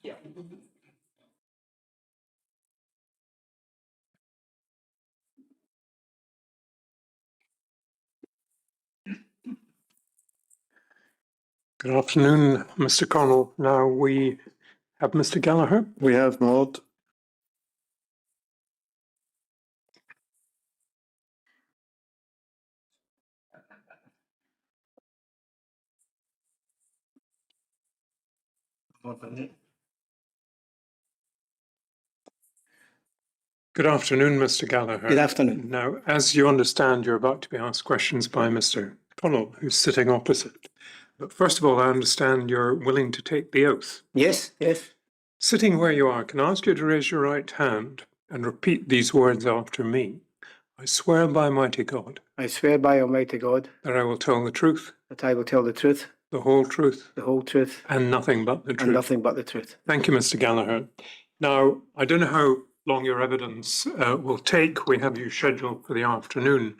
Yeah. Good afternoon, Mr. Connell. Now we have Mr. Gallagher. We have not. Good afternoon, Mr. Gallagher. Good afternoon. Now, as you understand, you're about to be asked questions by Mr. Connell, who's sitting opposite. But first of all, I understand you're willing to take the oath. Yes, yes. Sitting where you are, can I ask you to raise your right hand and repeat these words after me? I swear by Almighty God I swear by Almighty God that I will tell the truth, that I will tell the truth, the whole truth, the whole truth, and nothing but the truth. and nothing but the truth. Thank you, Mr. Gallagher. Now, I don't know how long your evidence will take. We have you scheduled for the afternoon.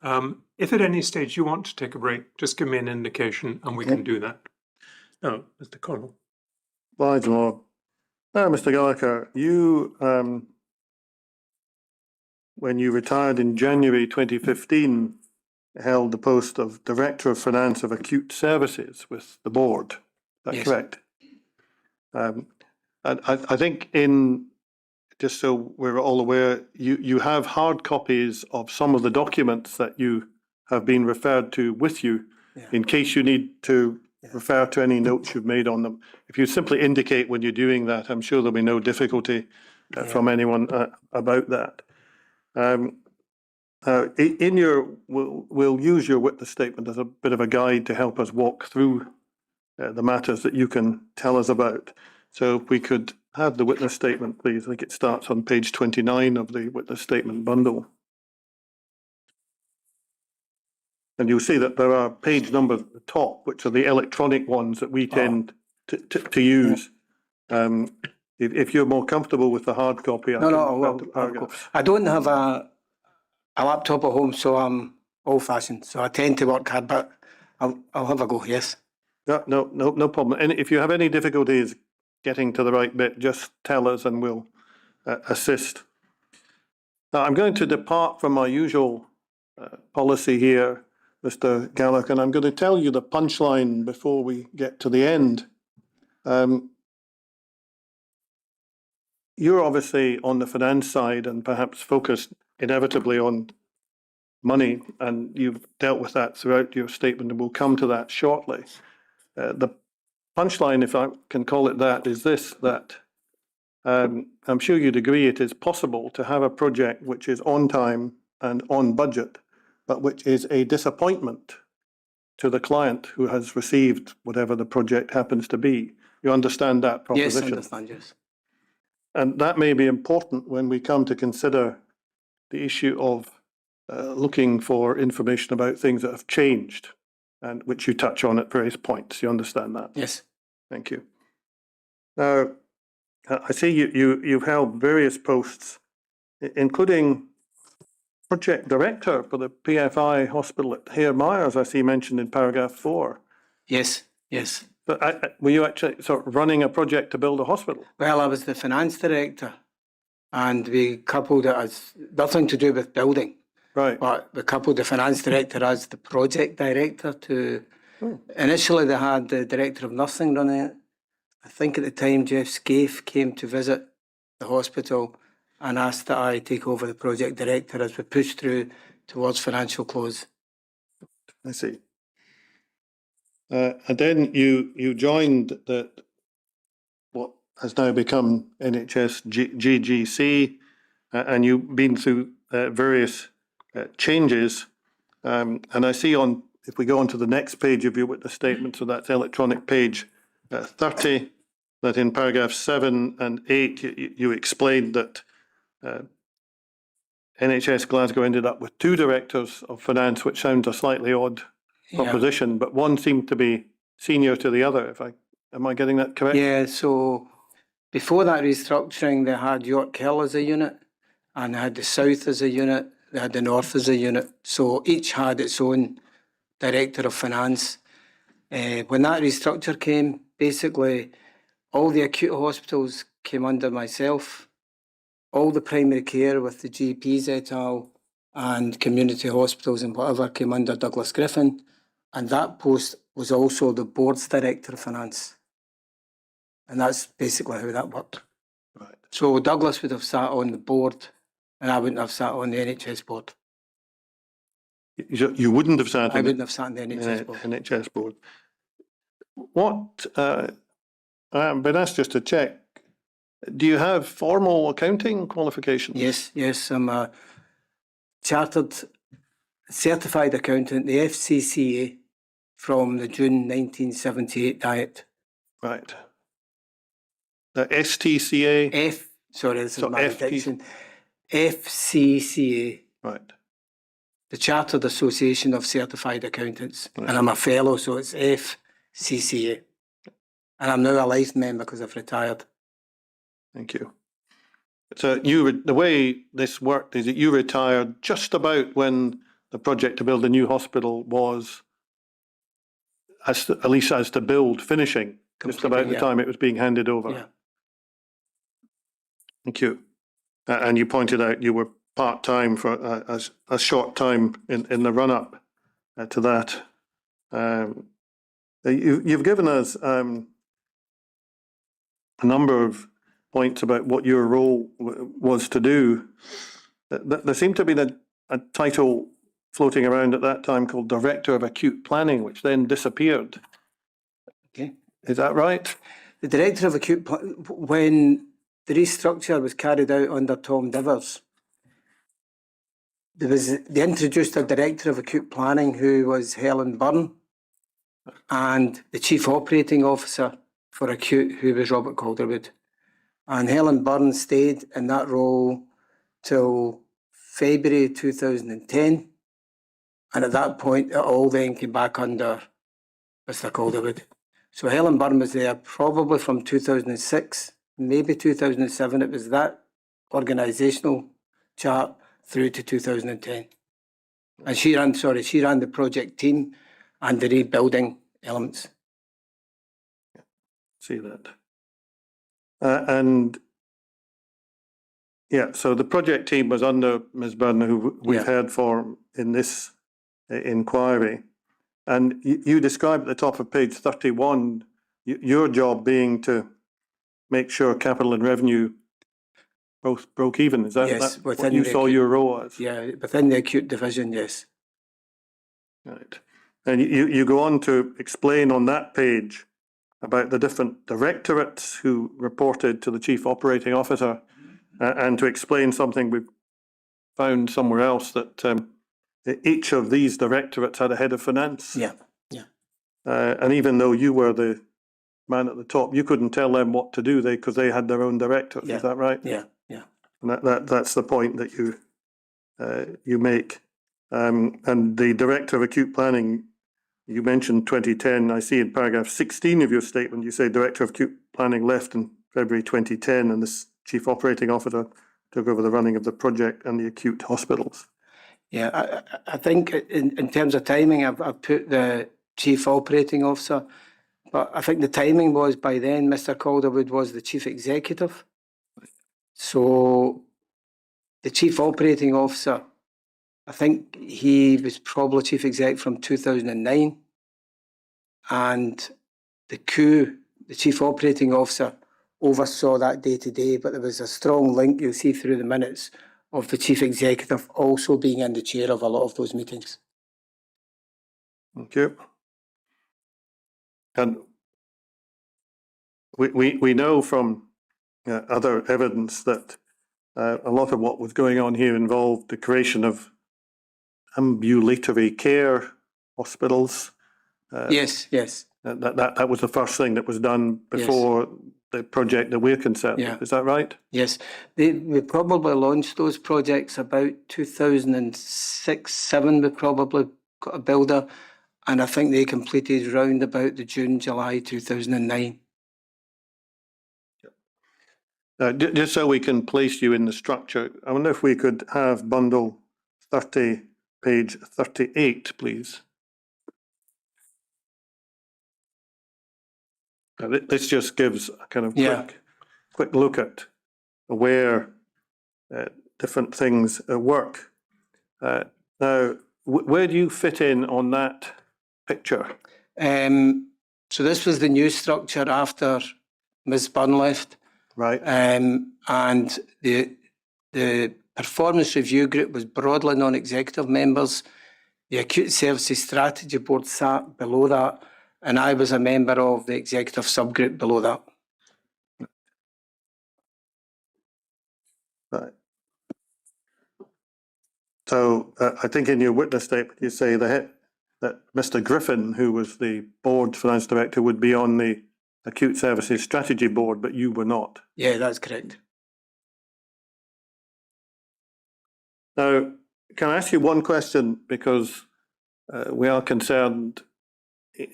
If at any stage you want to take a break, just give me an indication and we can do that. Now, Mr. Connell. By the Lord. Now, Mr. Gallagher, you, when you retired in January 2015, held the post of Director of Finance of Acute Services with the board. Is that Yes. correct? And I think just so we're all aware, you have hard copies of some of the documents that you have been referred to with you in case you need to refer to any notes you've made on them. If you simply indicate when you're doing that, I'm sure there'll be no difficulty from anyone about that. We'll use your witness statement as a bit of a guide to help us walk through the matters that you can tell us about. So if we could have the witness statement, please. I think it starts on page 29 of the witness statement bundle. And you'll see that there are page numbers at the top, which are the electronic ones that we tend to use. If you're more comfortable with the hard copy, I don't have a laptop at home, so I'm old-fashioned. So I tend to work hard, but I'll have a go. Yes. No problem. And if you have any difficulties getting to the right bit, just tell us and we'll assist. Now, I'm going to depart from our usual policy here, Mr. Gallagher, and I'm going to tell you the punchline before we get to the end. You're obviously on the finance side and perhaps focused inevitably on money, and you've dealt with that throughout your statement, and we'll come to that shortly. The punchline, if I can call it that, is this, that I'm sure you'd agree it is possible to have a project which is on time and on budget, but which is a disappointment to the client who has received whatever the project happens to be. You understand that proposition? Yes, I understand, yes. And that may be important when we come to consider the issue of looking for information about things that have changed, and which you touch on at various points. You understand that? Yes. Thank you. Now, I see you've held various posts, including project director for the PFI hospital at Hare Myers, I see mentioned in paragraph 4. Yes, yes. But were you actually sort of running a project to build a hospital? Well, I was the finance director, and we coupled it as nothing to do with building. Right. But we coupled the finance director as the project director to... Initially, they had the director of nursing running it. I think at the time, Jeff Scaife came to visit the hospital and asked that I take over the project director as we push through towards financial close. I see. And then you joined what has now become NHS GGC, and you've been through various changes. And I see if we go on to the next page of your witness statement, so that's electronic page 30, that in paragraphs 7 and 8, you explained that NHS Glasgow ended up with 2 directors of finance, which sounds a slightly odd proposition, but one seemed to be senior to the other. Am I getting that correct? Yeah, so before that restructuring, they had York Hill as a unit, and they had the South as a unit, they had the North as a unit. So each had its own director of finance. When that restructure came, basically all the acute hospitals came under myself, all the primary care with the GPs et al. And community hospitals and whatever came under Douglas Griffin, and that post was also the board's director of finance. And that's basically how that worked. Right. So Douglas would have sat on the board and I wouldn't have sat on the NHS board. You wouldn't have sat I on wouldn't have sat on the NHS board. NHS board. What, I've been asked just to check, do you have formal accounting qualifications? Yes, I'm a chartered certified accountant, the FCCA, from the June 1978 diet. Right. The STCA? This is So my addiction. FCCA, Right. the Chartered Association of Certified Accountants. Right. And I'm a fellow, so it's FCCA. And I'm now a life member because I've retired. Thank you. So the way this worked is that you retired just about when the project to build a new hospital was, at least as to build, finishing, just about the time it was being handed over. Yeah. Thank you. And you pointed out you were part-time for a short time in the run-up to that. You've given us a number of points about what your role was to do. There seemed to be a title floating around at that time called Director of Acute Planning, which then disappeared. Okay. Is that right? The Director of Acute Planning, when the restructure was carried out under Tom Divers, they introduced a Director of Acute Planning who was Helen Byrne, and the Chief Operating Officer for Acute, who was Robert Calderwood. And Helen Byrne stayed in that role till February 2010. And at that point, it all then came back under Mr. Calderwood. So Helen Byrne was there probably from 2006, maybe 2007. It was that organisational chart through to 2010. And she ran the project team and the rebuilding elements. See that. And yeah, so the project team was under Ms. Byrne, who we've heard for in this inquiry. And you described at the top of page 31, your job being to make sure capital and revenue both broke even. Is that what you saw your role as? Yeah, within the acute division, yes. Right. And you go on to explain on that page about the different directorates who reported to the Chief Operating Officer, and to explain something we've found somewhere else, that each of these directorates had a head of finance. Yeah. And even though you were the man at the top, you couldn't tell them what to do because they had their own directors. Yeah. Is that right? Yeah. And that's the point that you make. And the Director of Acute Planning, you mentioned 2010. I see in paragraph 16 of your statement, you say Director of Acute Planning left in February 2010, and this Chief Operating Officer took over the running of the project and the acute hospitals. Yeah, I think in terms of timing, I've put the Chief Operating Officer, but I think the timing was by then Mr. Calderwood was the Chief Executive. So the Chief Operating Officer, I think he was probably Chief Exec from 2009. And the Chief Operating Officer, oversaw that day to day, but there was a strong link, you'll see through the minutes, of the Chief Executive also being in the chair of a lot of those meetings. Thank you. And we know from other evidence that a lot of what was going on here involved the creation of ambulatory care hospitals. Yes. That was the first thing that was done before the project that we're concerned with. Is that right? Yes. We probably launched those projects about 2006-07. We probably got a builder, and I think they completed round about the June-July 2009. Just so we can place you in the structure, I wonder if we could have bundle 30, page 38, please. This just gives a kind of Yeah. quick look at where different things work. Now, where do you fit in on that picture? So this was the new structure after Ms. Byrne left. Right. And the performance review group was broadly non-executive members. The acute services strategy board sat below that, and I was a member of the executive subgroup below that. Right. So I think in your witness statement, you say that Mr. Griffin, who was the board finance director, would be on the acute services strategy board, but you were not. Yeah, that's correct. Now, can I ask you one question? Because we are concerned,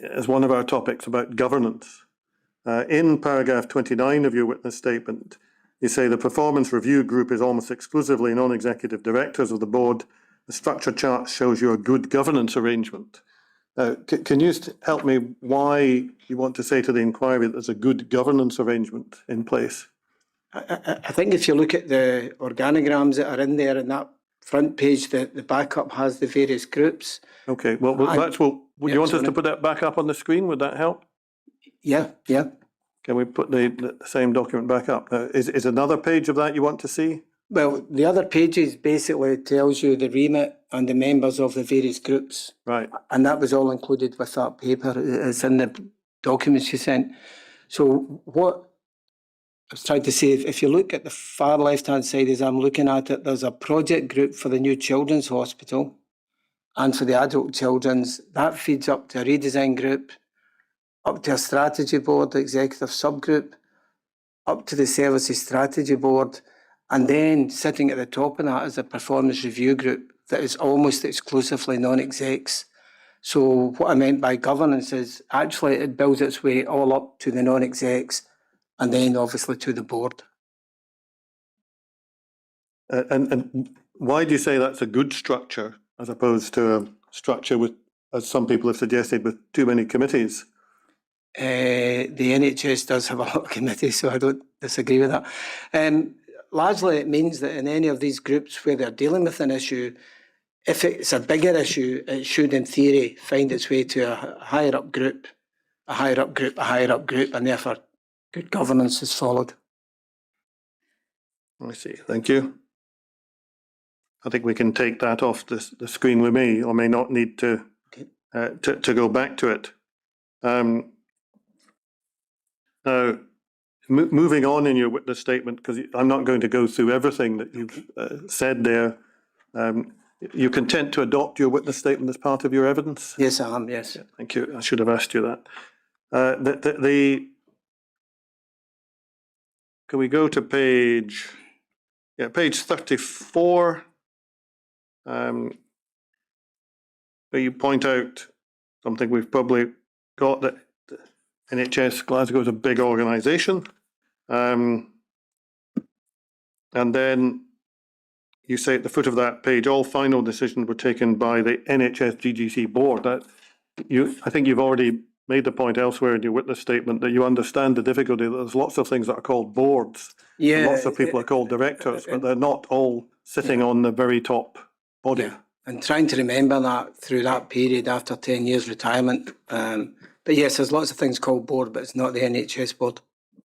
as one of our topics, about governance. In paragraph 29 of your witness statement, you say the performance review group is almost exclusively non-executive directors of the board. The structure chart shows you a good governance arrangement. Can you help me why you want to say to the inquiry that there's a good governance arrangement in place? I think if you look at the organograms that are in there in that front page, the backup has the various groups. Okay, well, that's what, would you want us to sorry. put that back up on the screen? Would that help? Yeah. Can we put the same document back up? Is another page of that you want to see? Well, the other pages basically tells you the remit and the members of the various groups. Right. And that was all included with that paper. It's in the documents you sent. So what I was trying to say, if you look at the far left-hand side as I'm looking at it, there's a project group for the new children's hospital and for the adult children's. That feeds up to a redesign group, up to a strategy board, executive subgroup, up to the services strategy board, and then sitting at the top of that is a performance review group that is almost exclusively non-execs. So what I meant by governance is actually it builds its way all up to the non-execs and then obviously to the board. And why do you say that's a good structure as opposed to a structure with, as some people have suggested, with too many committees? The NHS does have a lot of committees, so I don't disagree with that. Largely, it means that in any of these groups where they're dealing with an issue, if it's a bigger issue, it should, in theory, find its way to a higher up group, a higher up group, a higher up group, and therefore good governance is followed. I see. Thank you. I think we can take that off the screen. We may or may not need to go back to it. Now, moving on in your witness statement, because I'm not going to go through everything that you've said there. You're content to adopt your witness statement as part of your evidence? Yes, I am, yes. Thank you. I should have asked you that. Can we go to page 34? Where you point out something we've probably got, that NHS Glasgow is a big organisation. And then you say at the foot of that page, all final decisions were taken by the NHS GGC board. I think you've already made the point elsewhere in your witness statement that you understand the difficulty that there's lots of things that are called boards. Yeah. Lots of people are called directors, but they're not all sitting on the very top body. Yeah, and trying to remember that through that period after 10 years retirement. But yes, there's lots of things called board, but it's not the NHS board.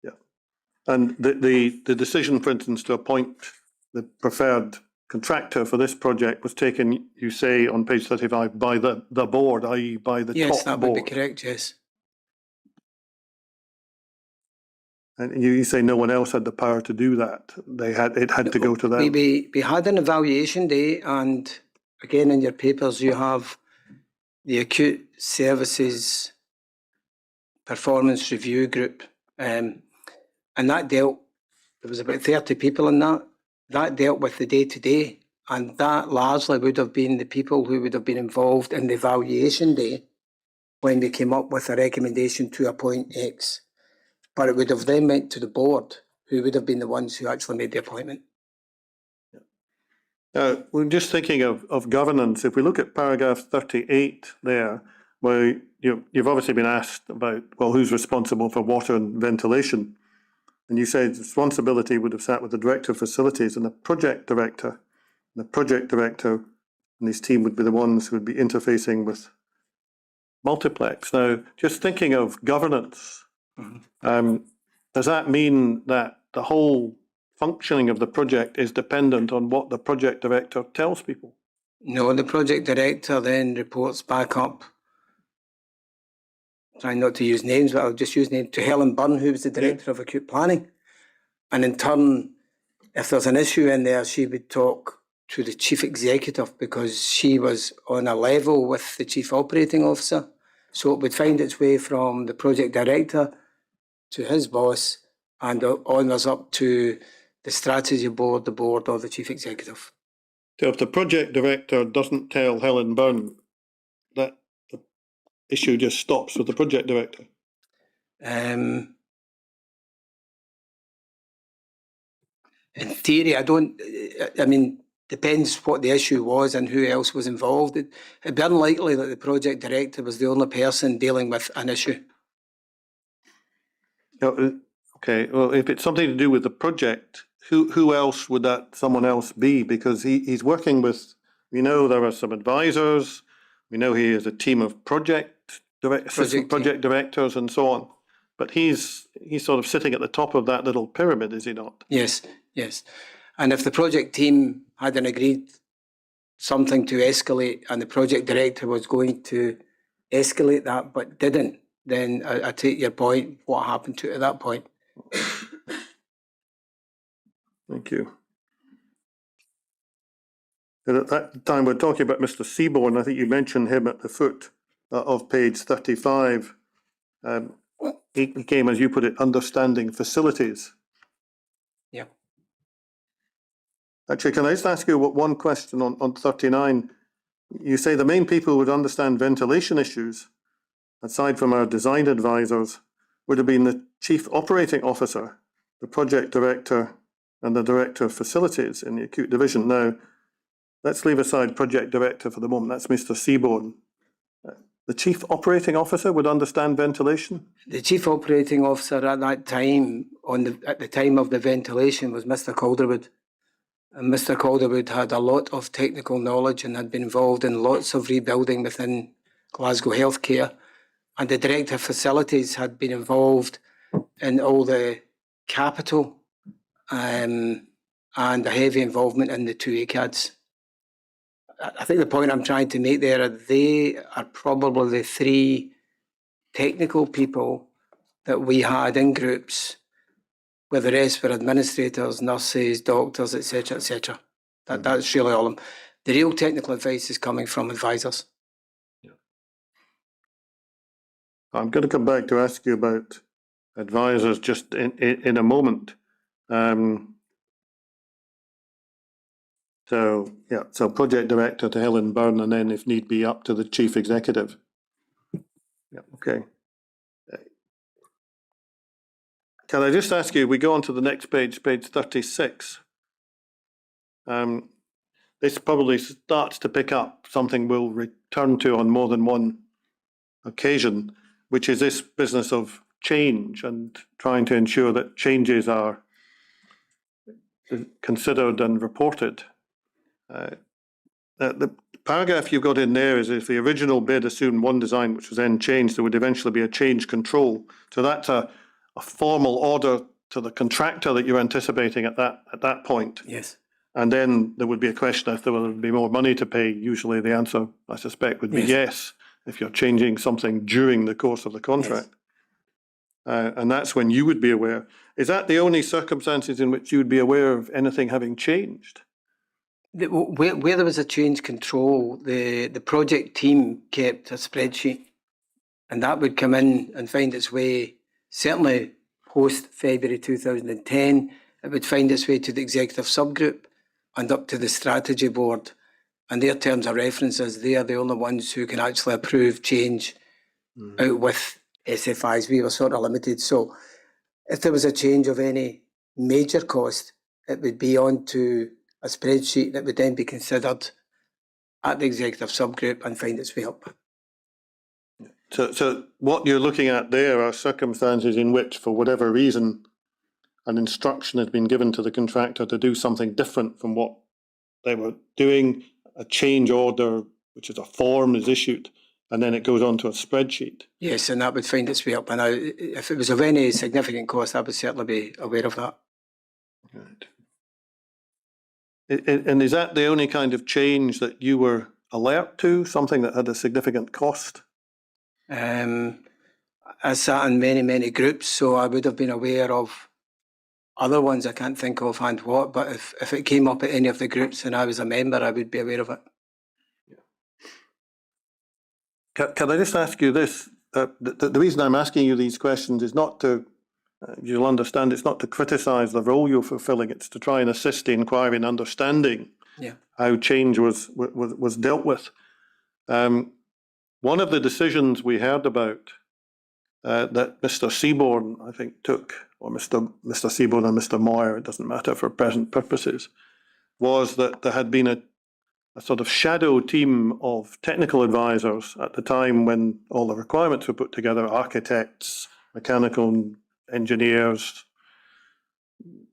Yeah. And the decision, for instance, to appoint the preferred contractor for this project was taken, you say, on page 35 by the board, i.e. by the top board. Yes, that would be correct, yes. And you say no one else had the power to do that. It had to go to them. We had an evaluation day, and again in your papers you have the acute services performance review group, and that there was about 30 people in that. That dealt with the day-to-day, and that largely would have been the people who would have been involved in the evaluation day when we came up with a recommendation to appoint X. But it would have then went to the board, who would have been the ones who actually made the appointment. We're just thinking of governance. If we look at paragraph 38 there, where you've obviously been asked about, well, who's responsible for water and ventilation? And you said responsibility would have sat with the director of facilities and the project director. And the project director and his team would be the ones who would be interfacing with Multiplex. Now, just thinking of governance, does that mean that the whole functioning of the project is dependent on what the project director tells people? No, the project director then reports back up, trying not to use names, but I'll just use names, to Helen Byrne, who was the director of acute planning. And in turn, if there's an issue in there, she would talk to the chief executive because she was on a level with the chief operating officer. So it would find its way from the project director to his boss and onwards up to the strategy board, the board, or the chief executive. So if the project director doesn't tell Helen Byrne, that the issue just stops with the project director? In theory, depends what the issue was and who else was involved. It'd be unlikely that the project director was the only person dealing with an issue. Okay, well, if it's something to do with the project, who else would that someone else be? Because he's working with, we know there are some advisors, we know he has a team of assistant project directors and so on. But he's sort of sitting at the top of that little pyramid, is he not? Yes. And if the project team hadn't agreed something to escalate and the project director was going to escalate that but didn't, then I take your point, what happened to it at that point. Thank you. And at that time, we're talking about Mr. Seaborn. I think you mentioned him at the foot of page 35. He came, as you put it, understanding facilities. Yeah. Actually, can I just ask you one question on 39? You say the main people who would understand ventilation issues, aside from our design advisors, would have been the chief operating officer, the project director, and the director of facilities in the acute division. Now, let's leave aside project director for the moment. That's Mr. Seaborn. The chief operating officer would understand ventilation? The chief operating officer at that time, at the time of the ventilation, was Mr. Calderwood. And Mr. Calderwood had a lot of technical knowledge and had been involved in lots of rebuilding within Glasgow healthcare. And the director of facilities had been involved in all the capital and a heavy involvement in the 2 ACADs. I think the point I'm trying to make there, they are probably the 3 technical people that we had in groups, where the rest were administrators, nurses, doctors, etc., etc. That's really all of them. The real technical advice is coming from advisors. Yeah. I'm going to come back to ask you about advisors just in a moment. So project director to Helen Byrne, and then if need be up to the chief executive. Yeah, okay. Can I just ask you, we go on to the next page, page 36. This probably starts to pick up something we'll return to on more than one occasion, which is this business of change and trying to ensure that changes are considered and reported. The paragraph you've got in there is if the original bid assumed one design which was then changed, there would eventually be a change control. So that's a formal order to the contractor that you're anticipating at that point. Yes. And then there would be a question if there would be more money to pay. Usually the answer, I suspect, would be yes, if you're changing something during the course of the contract. Yes. And that's when you would be aware. Is that the only circumstances in which you would be aware of anything having changed? Where there was a change control, the project team kept a spreadsheet, and that would come in and find its way, certainly post-February 2010, it would find its way to the executive subgroup and up to the strategy board. And their terms of references, they are the only ones who can actually approve change out with SFIs. We were sort of limited. So if there was a change of any major cost, it would be onto a spreadsheet that would then be considered at the executive subgroup and find its way up. So what you're looking at there are circumstances in which, for whatever reason, an instruction has been given to the contractor to do something different from what they were doing. A change order, which is a form, is issued, and then it goes onto a spreadsheet. Yes, and that would find its way up. And if it was of any significant cost, I would certainly be aware of that. Right. And is that the only kind of change that you were alert to, something that had a significant cost? I sat in many groups, so I would have been aware of other ones. I can't think offhand what, but if it came up at any of the groups and I was a member, I would be aware of it. Can I just ask you this? The reason I'm asking you these questions is not to, you'll understand, it's not to criticise the role you're fulfilling, it's to try and assist the inquiry in understanding how change was dealt with. One of the decisions we heard about that Mr. Seaborn, I think, took, or Mr. Seaborn and Mr. Moyer, it doesn't matter for present purposes, was that there had been a sort of shadow team of technical advisors at the time when all the requirements were put together, architects, mechanical engineers,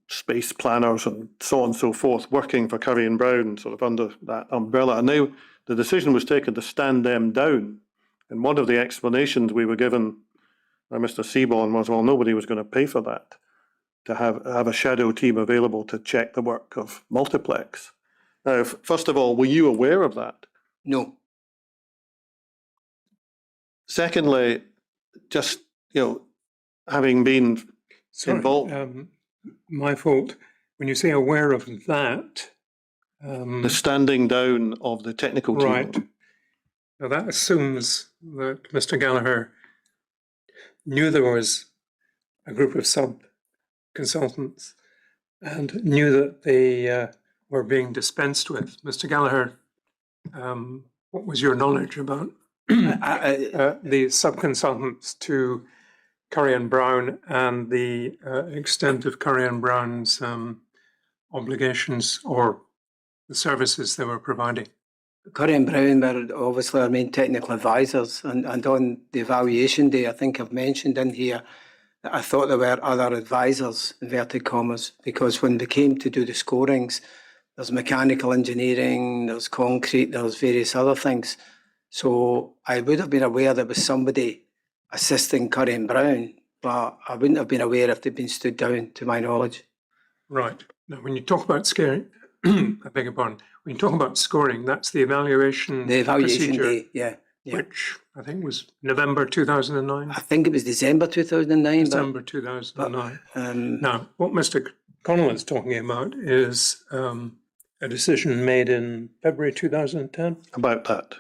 space planners, and so on and so forth, working for Curry and Brown, sort of under that umbrella. And the decision was taken to stand them down. And one of the explanations we were given by Mr. Seaborn was, well, nobody was going to pay for that, to have a shadow team available to check the work of Multiplex. Now, first of all, were you aware of that? No. Secondly, just, having been involved. My fault. When you say aware of that, the standing down of the technical team. Right. Now that assumes that Mr. Gallagher knew there was a group of sub-consultants and knew that they were being dispensed with. Mr. Gallagher, what was your knowledge about the sub-consultants to Curry and Brown and the extent of Curry and Brown's obligations or the services they were providing? Curry and Brown were obviously our main technical advisors, and on the evaluation day, I think I've mentioned in here that I thought there were other advisors, inverted commas, because when they came to do the scorings, there's mechanical engineering, there's concrete, there's various other things. So I would have been aware there was somebody assisting Curry and Brown, but I wouldn't have been aware if they'd been stood down, to my knowledge. Right. Now, when you talk about scoring, I beg your pardon, when you talk about scoring, that's the evaluation procedure, day, yeah. which I think was November 2009? I think it was December 2009. December 2009. Now, what Mr. Connell is talking about is a decision made in February 2010? About that.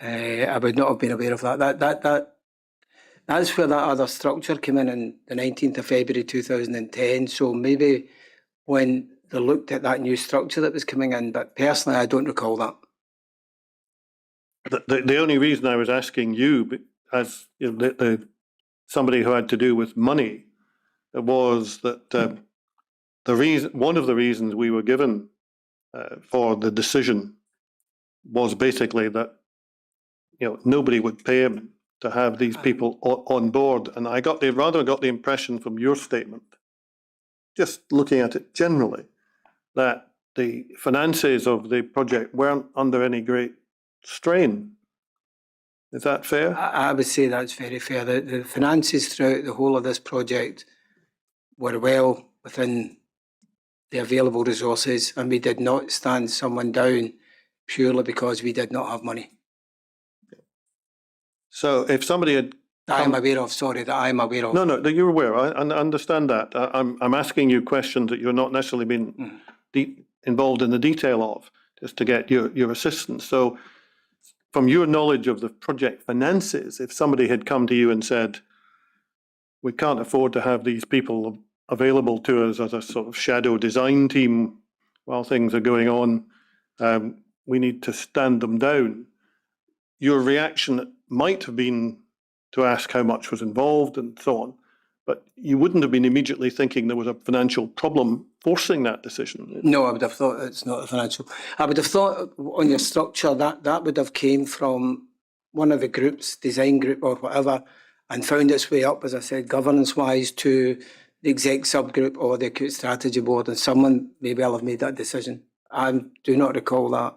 I would not have been aware of that. That's where that other structure came in the 19th of February 2010. So maybe when they looked at that new structure that was coming in, but personally, I don't recall that. The only reason I was asking you, as somebody who had to do with money, was that one of the reasons we were given for the decision was basically that nobody would pay him to have these people on board, and I got the impression from your statement, just looking at it generally, that the finances of the project weren't under any great strain. Is that fair? I would say that's very fair. The finances throughout the whole of this project were well within the available resources, and we did not stand someone down purely because we did not have money. So if somebody had... That I'm aware of. No, you're aware. I understand that. I'm asking you questions that you're not necessarily been involved in the detail of, just to get your assistance. So from your knowledge of the project finances, if somebody had come to you and said, we can't afford to have these people available to us as a sort of shadow design team while things are going on, we need to stand them down, your reaction might have been to ask how much was involved and so on, but you wouldn't have been immediately thinking there was a financial problem forcing that decision. No, I would have thought it's not a financial. I would have thought on your structure that would have came from one of the groups, design group or whatever, and found its way up, as I said, governance-wise to the exec subgroup or the acute strategy board, and someone may well have made that decision. I do not recall that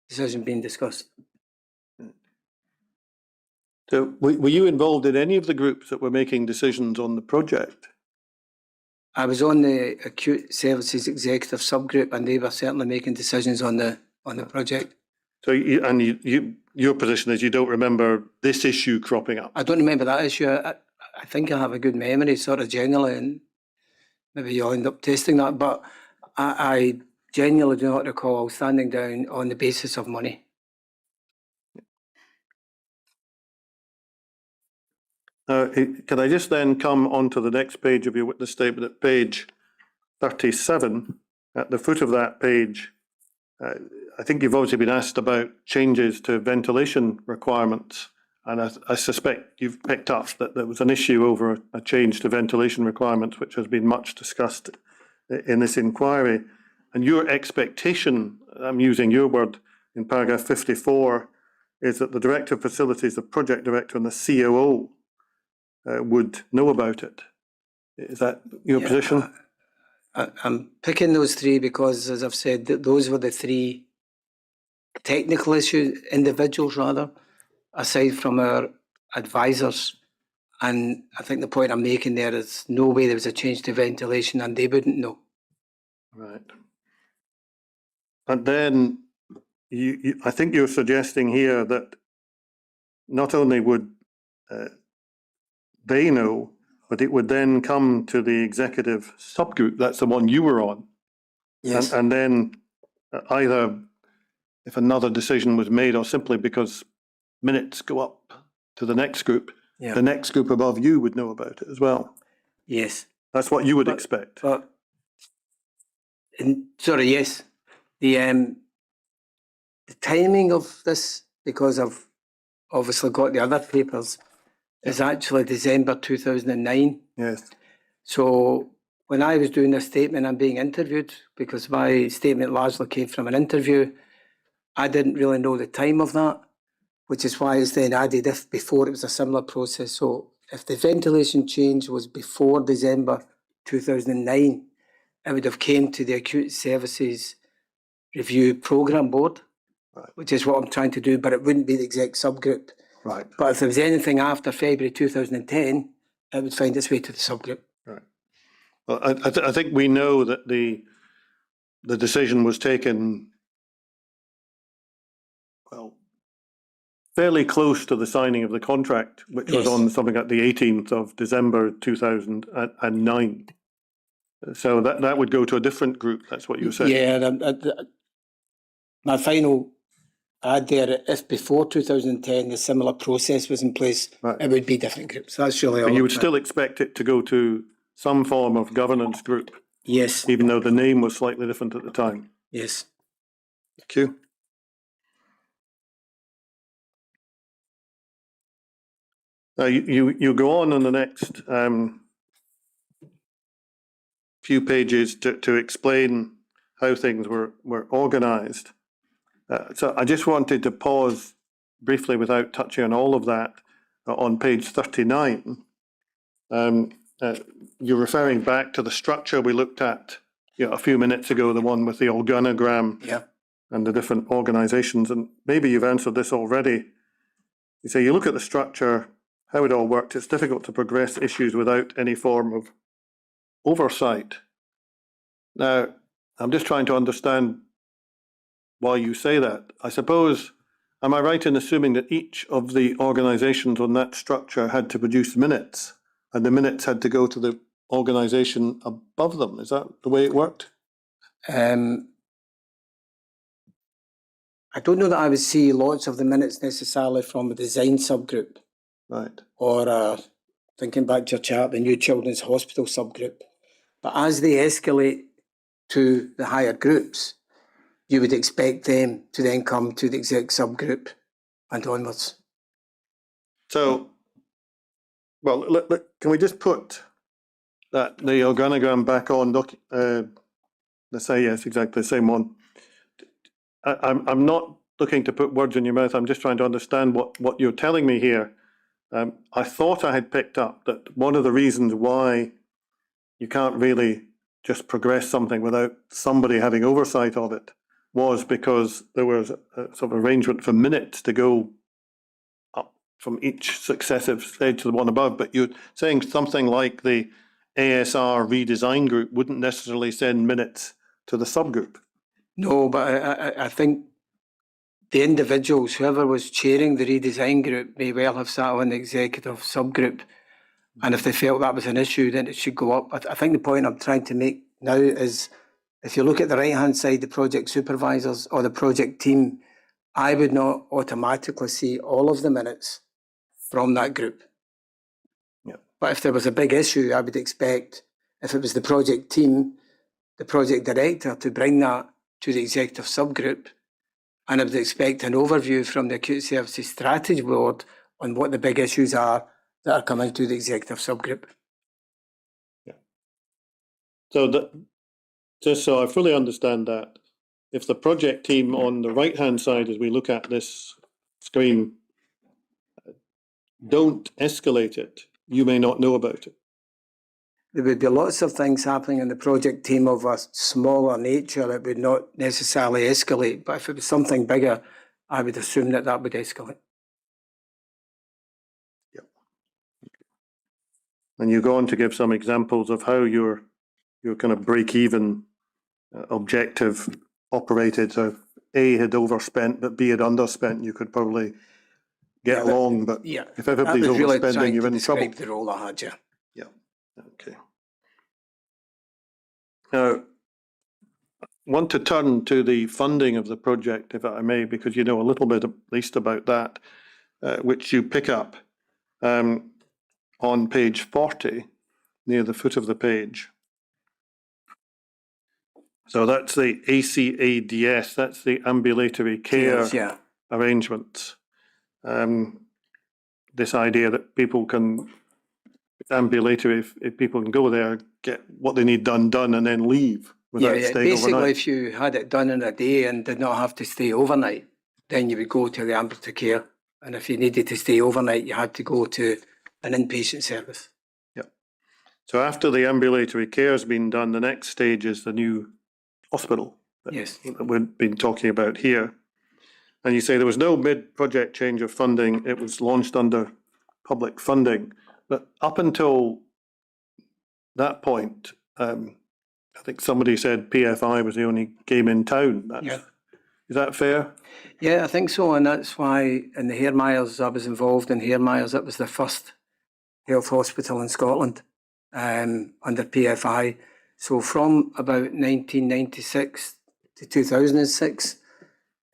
decision being discussed. So were you involved in any of the groups that were making decisions on the project? I was on the acute services executive subgroup, and they were certainly making decisions on the project. So your position is you don't remember this issue cropping up? I don't remember that issue. I think I have a good memory, sort of generally, and maybe you'll end up testing that, but I genuinely do not recall standing down on the basis of money. Can I just then come on to the next page of your witness statement at page 37? At the foot of that page, I think you've obviously been asked about changes to ventilation requirements, and I suspect you've picked up that there was an issue over a change to ventilation requirements, which has been much discussed in this inquiry. And your expectation, I'm using your word in paragraph 54, is that the Director of Facilities, the Project Director and the COO would know about it. Is that your position? I'm picking those three because, as I've said, those were the three technical individuals rather, aside from our advisors. And I think the point I'm making there is no way there was a change to ventilation and they wouldn't know. Right. And then I think you're suggesting here that not only would they know, but it would then come to the executive subgroup. That's the one you were on. Yes. And then either if another decision was made or simply because minutes go up to the next group, Yeah. the next group above you would know about it as well. Yes. That's what you would expect. But yes. The timing of this, because I've obviously got the other papers, is actually December 2009. Yes. So when I was doing this statement, I'm being interviewed, because my statement largely came from an interview. I didn't really know the time of that, which is why it's then added if before it was a similar process. So if the ventilation change was before December 2009, it would have came to the Acute Services Review Programme Board, Right. which is what I'm trying to do, but it wouldn't be the exec subgroup. Right. But if there was anything after February 2010, it would find its way to the subgroup. Right. Well, I think we know that the decision was taken, well, fairly close to the signing of the contract, which was Yes. on something like the 18th of December 2009. So that would go to a different group. That's what you were saying. Yeah, my final ad there, if before 2010 the similar process was in place, Right. it would be different groups. That's really all. But you would still expect it to go to some form of governance group, Yes, even though the name was slightly different at the time. yes. Thank you. You go on the next few pages to explain how things were organised. So I just wanted to pause briefly without touching on all of that on page 39. You're referring back to the structure we looked at a few minutes ago, the one with the organogram Yeah. and the different organisations, and maybe you've answered this already. You say you look at the structure, how it all worked, it's difficult to progress issues without any form of oversight. Now, I'm just trying to understand why you say that. I suppose, am I right in assuming that each of the organisations on that structure had to produce minutes, and the minutes had to go to the organisation above them? Is that the way it worked? I don't know that I would see lots of the minutes necessarily from a design subgroup, Right. or thinking back to your chart, the New Children's Hospital subgroup. But as they escalate to the higher groups, you would expect them to then come to the exec subgroup and onwards. So, well, can we just put the organogram back on? Let's say yes, exactly the same one. I'm not looking to put words in your mouth. I'm just trying to understand what you're telling me here. I thought I had picked up that one of the reasons why you can't really just progress something without somebody having oversight of it was because there was a sort of arrangement for minutes to go up from each successive stage to the one above. But you're saying something like the ASR redesign group wouldn't necessarily send minutes to the subgroup. No, but I think the individuals, whoever was chairing the redesign group, may well have sat on the executive subgroup. And if they felt that was an issue, then it should go up. I think the point I'm trying to make now is, if you look at the right-hand side, the project supervisors or the project team, I would not automatically see all of the minutes from that group. Yeah. But if there was a big issue, I would expect, if it was the project team, the project director to bring that to the executive subgroup, and I would expect an overview from the Acute Services Strategy Board on what the big issues are that are coming to the executive subgroup. Yeah. So just so I fully understand that, if the project team on the right-hand side, as we look at this screen, don't escalate it, you may not know about it. There would be lots of things happening in the project team of a smaller nature that would not necessarily escalate. But if it was something bigger, I would assume that that would escalate. Yep. And you go on to give some examples of how your kind of break-even objective operated. So if A had overspent, but B had underspent, you could probably get along. But if everybody's overspending, you're in trouble. The role I had, yeah. Yeah. Okay. Now, I want to turn to the funding of the project, if I may, because you know a little bit at least about that, which you pick up on page 40, near the foot of the page. So that's the ACADS, that's the ambulatory care arrangements. This idea that people can, ambulatory, if people can go there, get what they need done, and then leave without staying basically, overnight. if you had it done in a day and did not have to stay overnight, then you would go to the ambulatory care. And if you needed to stay overnight, you had to go to an inpatient service. Yeah. So after the ambulatory care has been done, the next stage is the new hospital that we've been talking about here. And you say there was no mid-project change of funding, it was launched under public funding. But up until that point, I think somebody said PFI was the only game in town. Is that fair? Yeah, I think so. And that's why in the Hairmyres, I was involved in Hairmyres. It was the first health hospital in Scotland under PFI. So from about 1996 to 2006,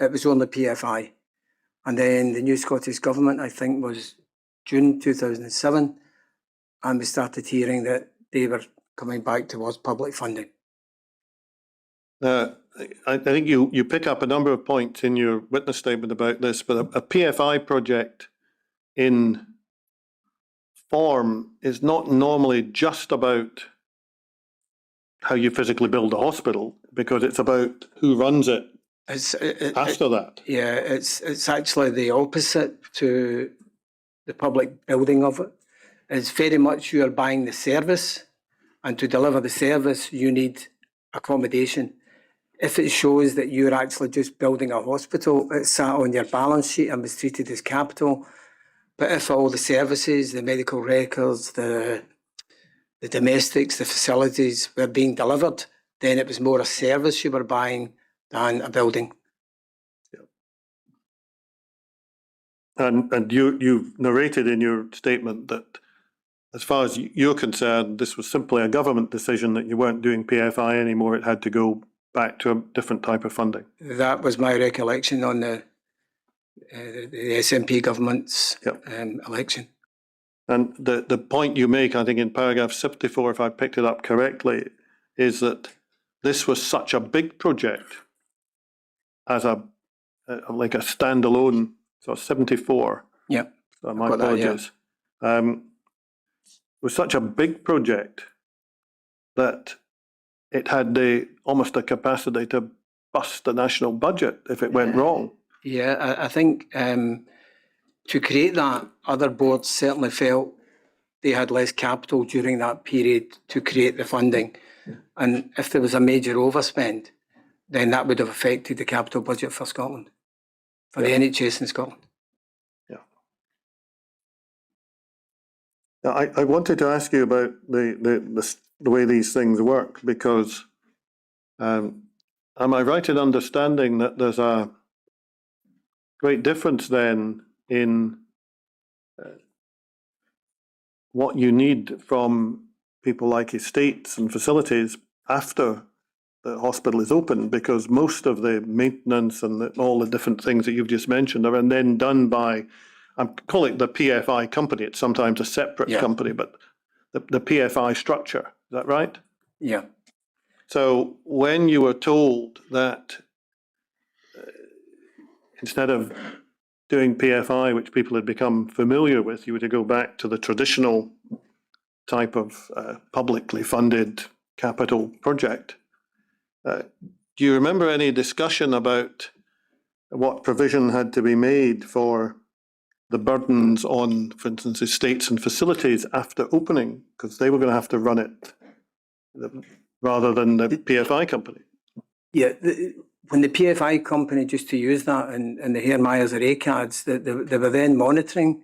it was only PFI. And then the new Scottish Government, I think, was June 2007. And we started hearing that they were coming back towards public funding. I think you pick up a number of points in your witness statement about this, but a PFI project in form is not normally just about how you physically build a hospital, because it's about who runs it after that. Yeah, it's actually the opposite to the public building of it. It's very much you are buying the service, and to deliver the service, you need accommodation. If it shows that you're actually just building a hospital, it's sat on your balance sheet and was treated as capital. But if all the services, the medical records, the domestics, the facilities were being delivered, then it was more a service you were buying than a building. And you've narrated in your statement that, as far as you're concerned, this was simply a government decision that you weren't doing PFI anymore. It had to go back to a different type of funding. That was my recollection on the SNP government's election. And the point you make, I think in paragraph 74, if I picked it up correctly, is that this was such a big project as like a standalone, so 74. Yeah. So my apologies. It was such a big project that it had almost a capacity to bust the national budget if it went wrong. Yeah, I think to create that, other boards certainly felt they had less capital during that period to create the funding. And if there was a major overspend, then that would have affected the capital budget for Scotland, for the NHS in Scotland. Yeah. Now, I wanted to ask you about the way these things work, because am I right in understanding that there's a great difference then in what you need from people like estates and facilities after the hospital is open, because most of the maintenance and all the different things that you've just mentioned are then done by, I'm calling it the PFI company. It's sometimes a separate company, but the PFI structure. Is that right? Yeah. So when you were told that instead of doing PFI, which people had become familiar with, you were to go back to the traditional type of publicly funded capital project, do you remember any discussion about what provision had to be made for the burdens on, for instance, estates and facilities after opening, because they were going to have to run it rather than the PFI company? Yeah, when the PFI company, just to use that, and the Hair Myers or ACADs, they were then monitoring,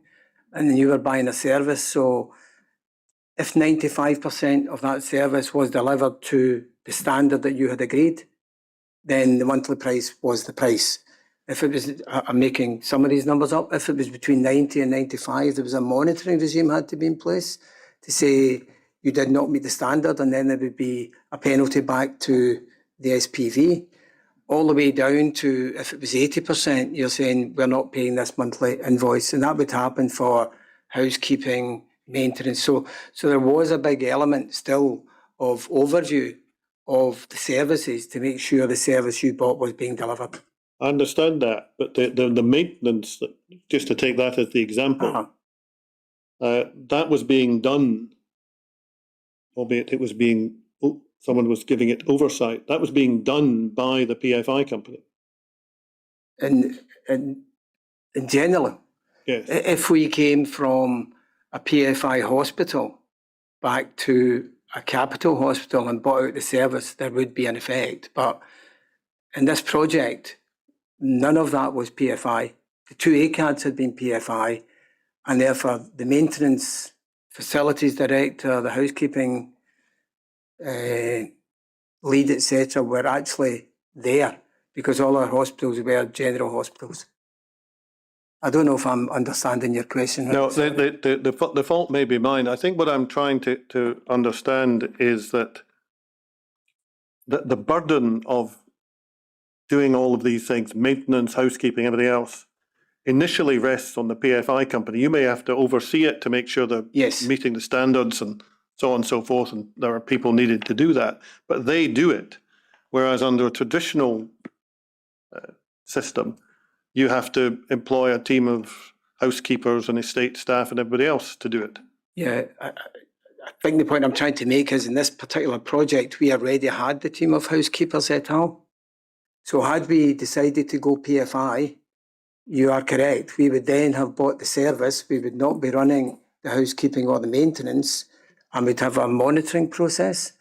and then you were buying a service. So if 95% of that service was delivered to the standard that you had agreed, then the monthly price was the price. If it was, I'm making some of these numbers up, if it was between 90 and 95, there was a monitoring regime had to be in place to say you did not meet the standard, and then there would be a penalty back to the SPV, all the way down to if it was 80%, you're saying we're not paying this monthly invoice, and that would happen for housekeeping, maintenance. So there was a big element still of overview of the services to make sure the service you bought was being delivered. I understand that, but the maintenance, just to take that as the example, that was being done, albeit it was being, someone was giving it oversight, that was being done by the PFI company. In general, yes. If we came from a PFI hospital back to a capital hospital and bought out the service, there would be an effect. But in this project, none of that was PFI. The two ACADs had been PFI, and therefore the maintenance facilities director, the housekeeping lead, etc., were actually there because all our hospitals were general hospitals. I don't know if I'm understanding your question. No, the fault may be mine. I think what I'm trying to understand is that the burden of doing all of these things, maintenance, housekeeping, everything else, initially rests on the PFI company. You may have to oversee it to make sure they're meeting the standards and so on and so forth, and there are people needed to do that, but they do it. Whereas under a traditional system, you have to employ a team of housekeepers and estate staff and everybody else to do it. Yeah, I think the point I'm trying to make is in this particular project, we already had the team of housekeepers et al. So had we decided to go PFI, you are correct. We would then have bought the service. We would not be running the housekeeping or the maintenance, and we'd have a monitoring process.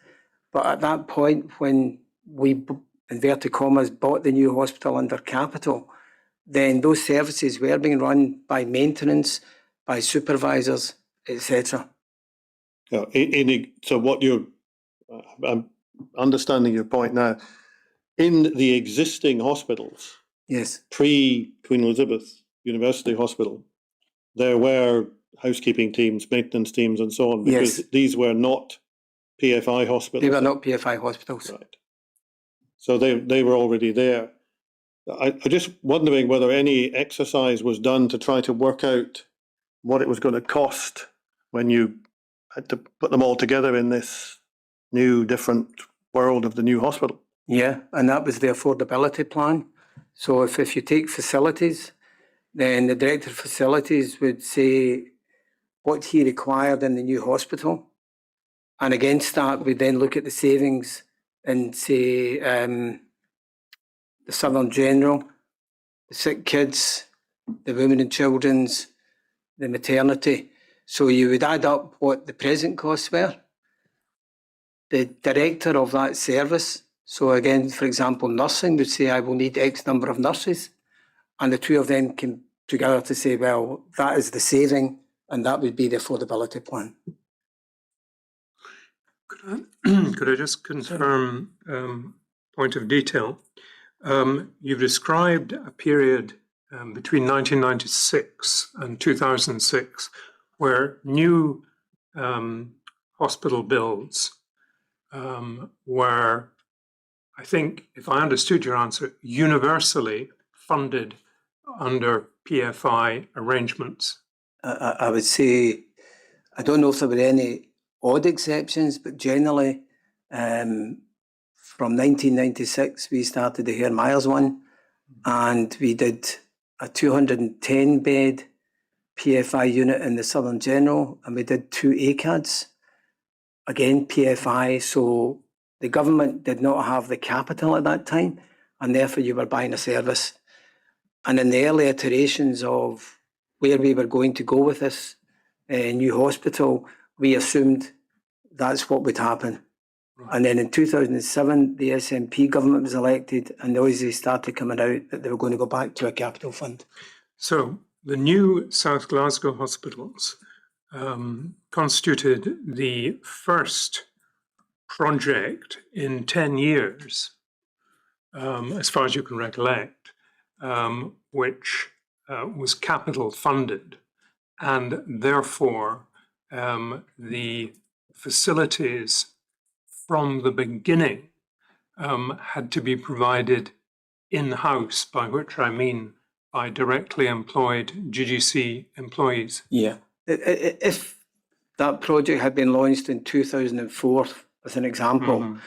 But at that point, when we, inverted commas, bought the new hospital under capital, then those services were being run by maintenance, by supervisors, etc. So what I'm understanding your point now. In the existing hospitals, pre-Queen Elizabeth University Hospital, there were housekeeping teams, maintenance teams, and so on, because these were not PFI hospitals. They were not PFI hospitals. Right. So they were already there. I'm just wondering whether any exercise was done to try to work out what it was going to cost when you had to put them all together in this new, different world of the new hospital. Yeah, and that was the affordability plan. So if you take facilities, then the director of facilities would say what he required in the new hospital. And against that, we then look at the savings in, say, the Southern General the sick kids, the women and children's, the maternity. So you would add up what the present costs were. The director of that service, so again, for example, nursing would say, I will need X number of nurses. And the two of them came together to say, well, that is the saving, and that would be the affordability plan. Could I just confirm point of detail? You've described a period between 1996 and 2006 where new hospital builds were, I think, if I understood your answer, universally funded under PFI arrangements. I would say, I don't know if there were any odd exceptions, but generally, from 1996, we started the Hare Myers one, and we did a 210-bed PFI unit in the Southern General, and we did 2 ACADs, again PFI. So the government did not have the capital at that time, and therefore you were buying a service. And in the early iterations of where we were going to go with this new hospital, we assumed that's what would happen. Right. And then in 2007, the SNP government was elected, and noises started coming out that they were going to go back to a capital fund. So the new South Glasgow hospitals constituted the first project in 10 years, as far as you can recollect, which was capital funded, and therefore the facilities from the beginning had to be provided in-house, by which I mean by directly employed GGC employees. Yeah. If that project had been launched in 2004, as an example,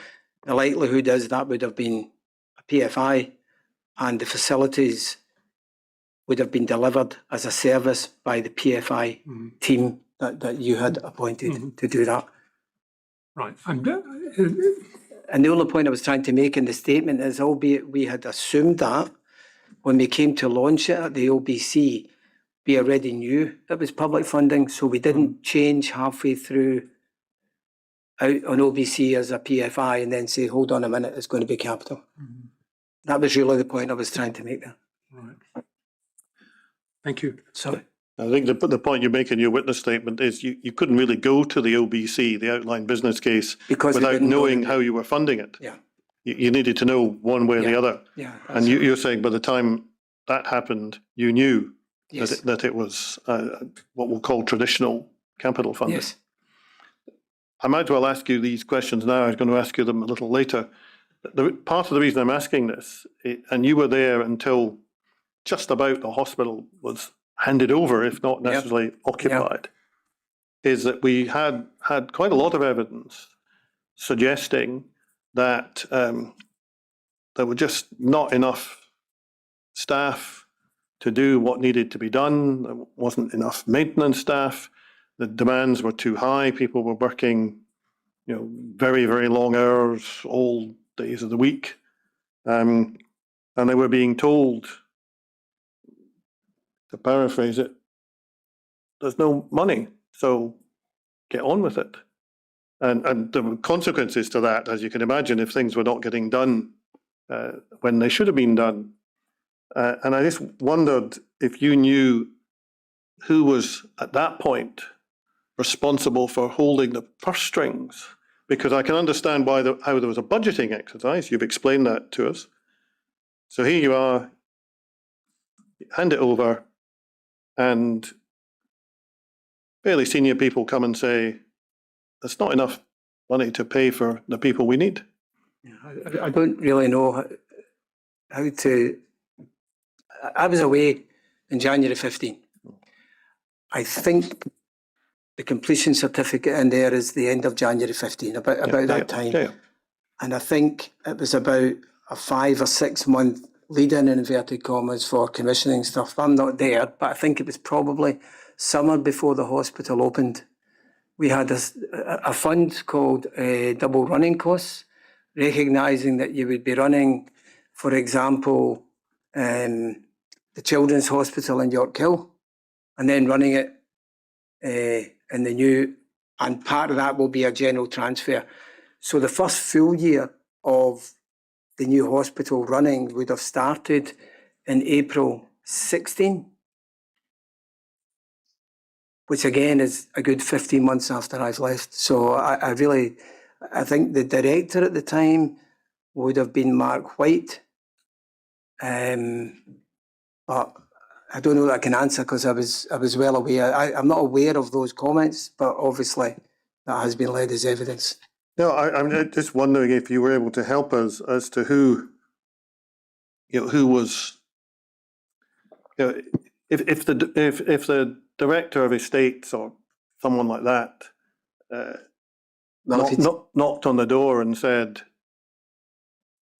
the likelihood is that would have been a PFI, and the facilities would have been delivered as a service by the PFI team that you had appointed to do that. Right. And the only point I was trying to make in the statement is, albeit we had assumed that, when we came to launch it at the OBC, we already knew it was public funding, so we didn't change halfway through out on OBC as a PFI and then say, hold on a minute, it's going to be capital. That was really the point I was trying to make there. Right. Thank you. Sorry. I think the point you make in your witness statement is you couldn't really go to the OBC, the outline business case, because without knowing how you were funding it. Yeah. You needed to know one way or the other. Yeah. And you're saying by the time that happened, you knew Yes. that it was what we'll call traditional capital funding. Yes. I might as well ask you these questions now. I was going to ask you them a little later. Part of the reason I'm asking this, and you were there until just about the hospital was handed over, if not necessarily occupied, is that we had quite a lot of evidence suggesting that there were just not enough staff to do what needed to be done. There wasn't enough maintenance staff. The demands were too high. People were working, very, very long hours, all days of the week. And they were being told, to paraphrase it, there's no money, so get on with it. And there were consequences to that, as you can imagine, if things were not getting done when they should have been done. And I just wondered if you knew who was at that point responsible for holding the purse strings, because I can understand how there was a budgeting exercise. You've explained that to us. So here you are, hand it over, and fairly senior people come and say, there's not enough money to pay for the people we need. I don't really know how to. I was away in January 15. I think the completion certificate in there is the end of January 15, about that time. Yeah. And I think it was about a 5 or 6 month lead in inverted commas for commissioning stuff. I'm not there, but I think it was probably summer before the hospital opened. We had a fund called double running costs, recognising that you would be running, for example, the Children's Hospital in Yorkhill, and then running it in the new, and part of that will be a general transfer. So the first full year of the new hospital running would have started in April 16, which again is a good 15 months after I've left. So I think the director at the time would have been Mark White. But I don't know that I can answer because I was well aware. I'm not aware of those comments, but obviously that has been led as evidence. No, I'm just wondering if you were able to help us as to who was, if the director of estates or someone like that knocked on the door and said,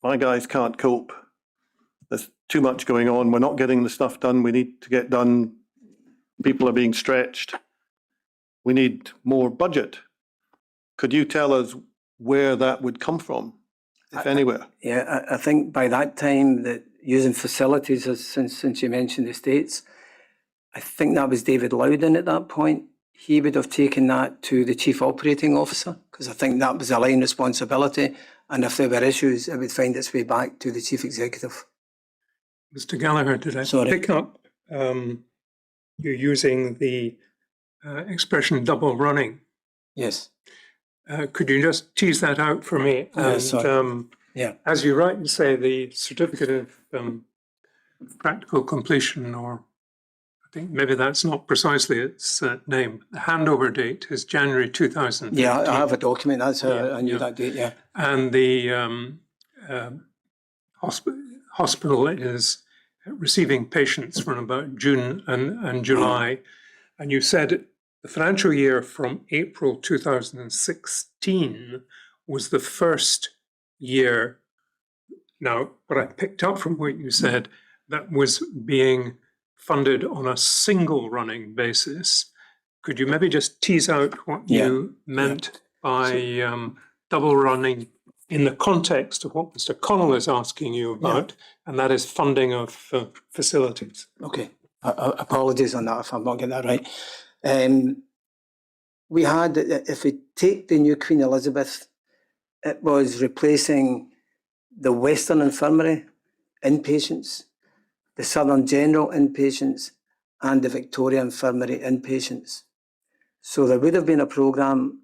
"My guys can't cope. There's too much going on. We're not getting the stuff done we need to get done. People are being stretched. We need more budget." Could you tell us where that would come from, if anywhere? Yeah, I think by that time that using facilities, since you mentioned the States, I think that was David Loudon at that point. He would have taken that to the Chief Operating Officer, because I think that was a line responsibility. And if there were issues, it would find its way back to the Chief Executive. Mr. Gallagher, did I pick up you using the expression double running? Yes. Could you just tease that out for me? And as you rightly say, the certificate of practical completion, or I think maybe that's not precisely its name, the handover date is January 2015. Yeah, I have a document. That's how I knew that date, yeah. And the hospital is receiving patients from about June and July. And you said the financial year from April 2016 was the first year. Now, what I picked up from what you said, that was being funded on a single running basis. Could you maybe just tease out what you meant by double running in the context of what Mr. Connell is asking you about, and that is funding of facilities? Okay, apologies on that if I'm not getting that right. We had, if we take the new Queen Elizabeth, it was replacing the Western Infirmary inpatients, the Southern General inpatients, and the Victoria Infirmary inpatients. So there would have been a programme,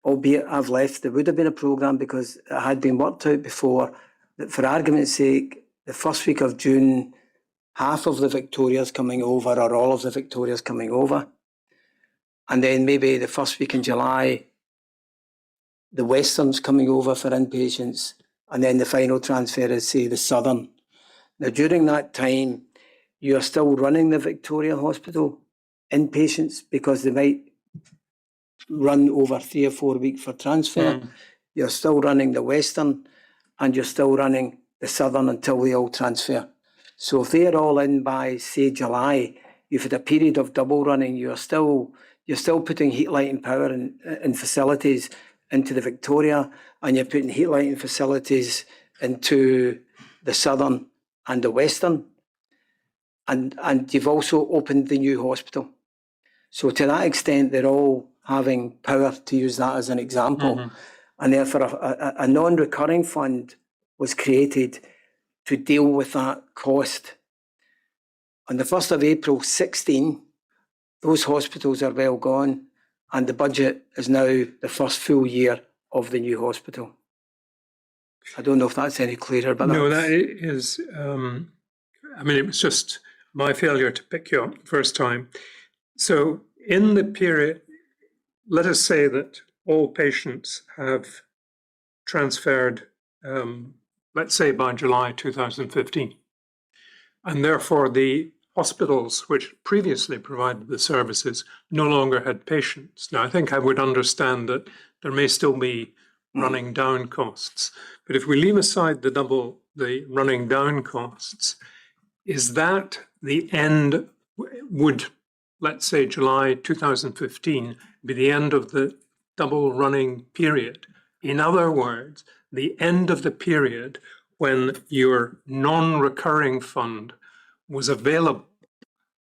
albeit I've left, there would have been a programme because it had been worked out before that, for argument's sake, the first week of June, half of the Victoria's coming over or all of the Victoria's coming over. And then maybe the first week in July, the Western's coming over for inpatients, and then the final transfer is, say, the Southern. Now, during that time, you are still running the Victoria Hospital inpatients because they might run over 3 or 4 weeks for transfer. You're still running the Western, and you're still running the Southern until they all transfer. So if they're all in by, say, July, you've had a period of double running. You're still putting heat, light and power and facilities into the Victoria, and you're putting heat, light and facilities into the Southern and the Western. And you've also opened the new hospital. So to that extent, they're all having power, to use that as an example. And therefore, a non-recurring fund was created to deal with that cost. On the 1st of April 16, those hospitals are well gone, and the budget is now the first full year of the new hospital. I don't know if that's any clearer, but no, that is. I mean, it was just my failure to pick you up the first time. So, in the period, let us say that all patients have transferred, let's say by July 2015, and therefore the hospitals which previously provided the services no longer had patients. Now, I think I would understand that there may still be running down costs, but if we leave aside the running down costs, is that the end? Would, let's say, July 2015 be the end of the double running period? In other words, the end of the period when your non-recurring fund was available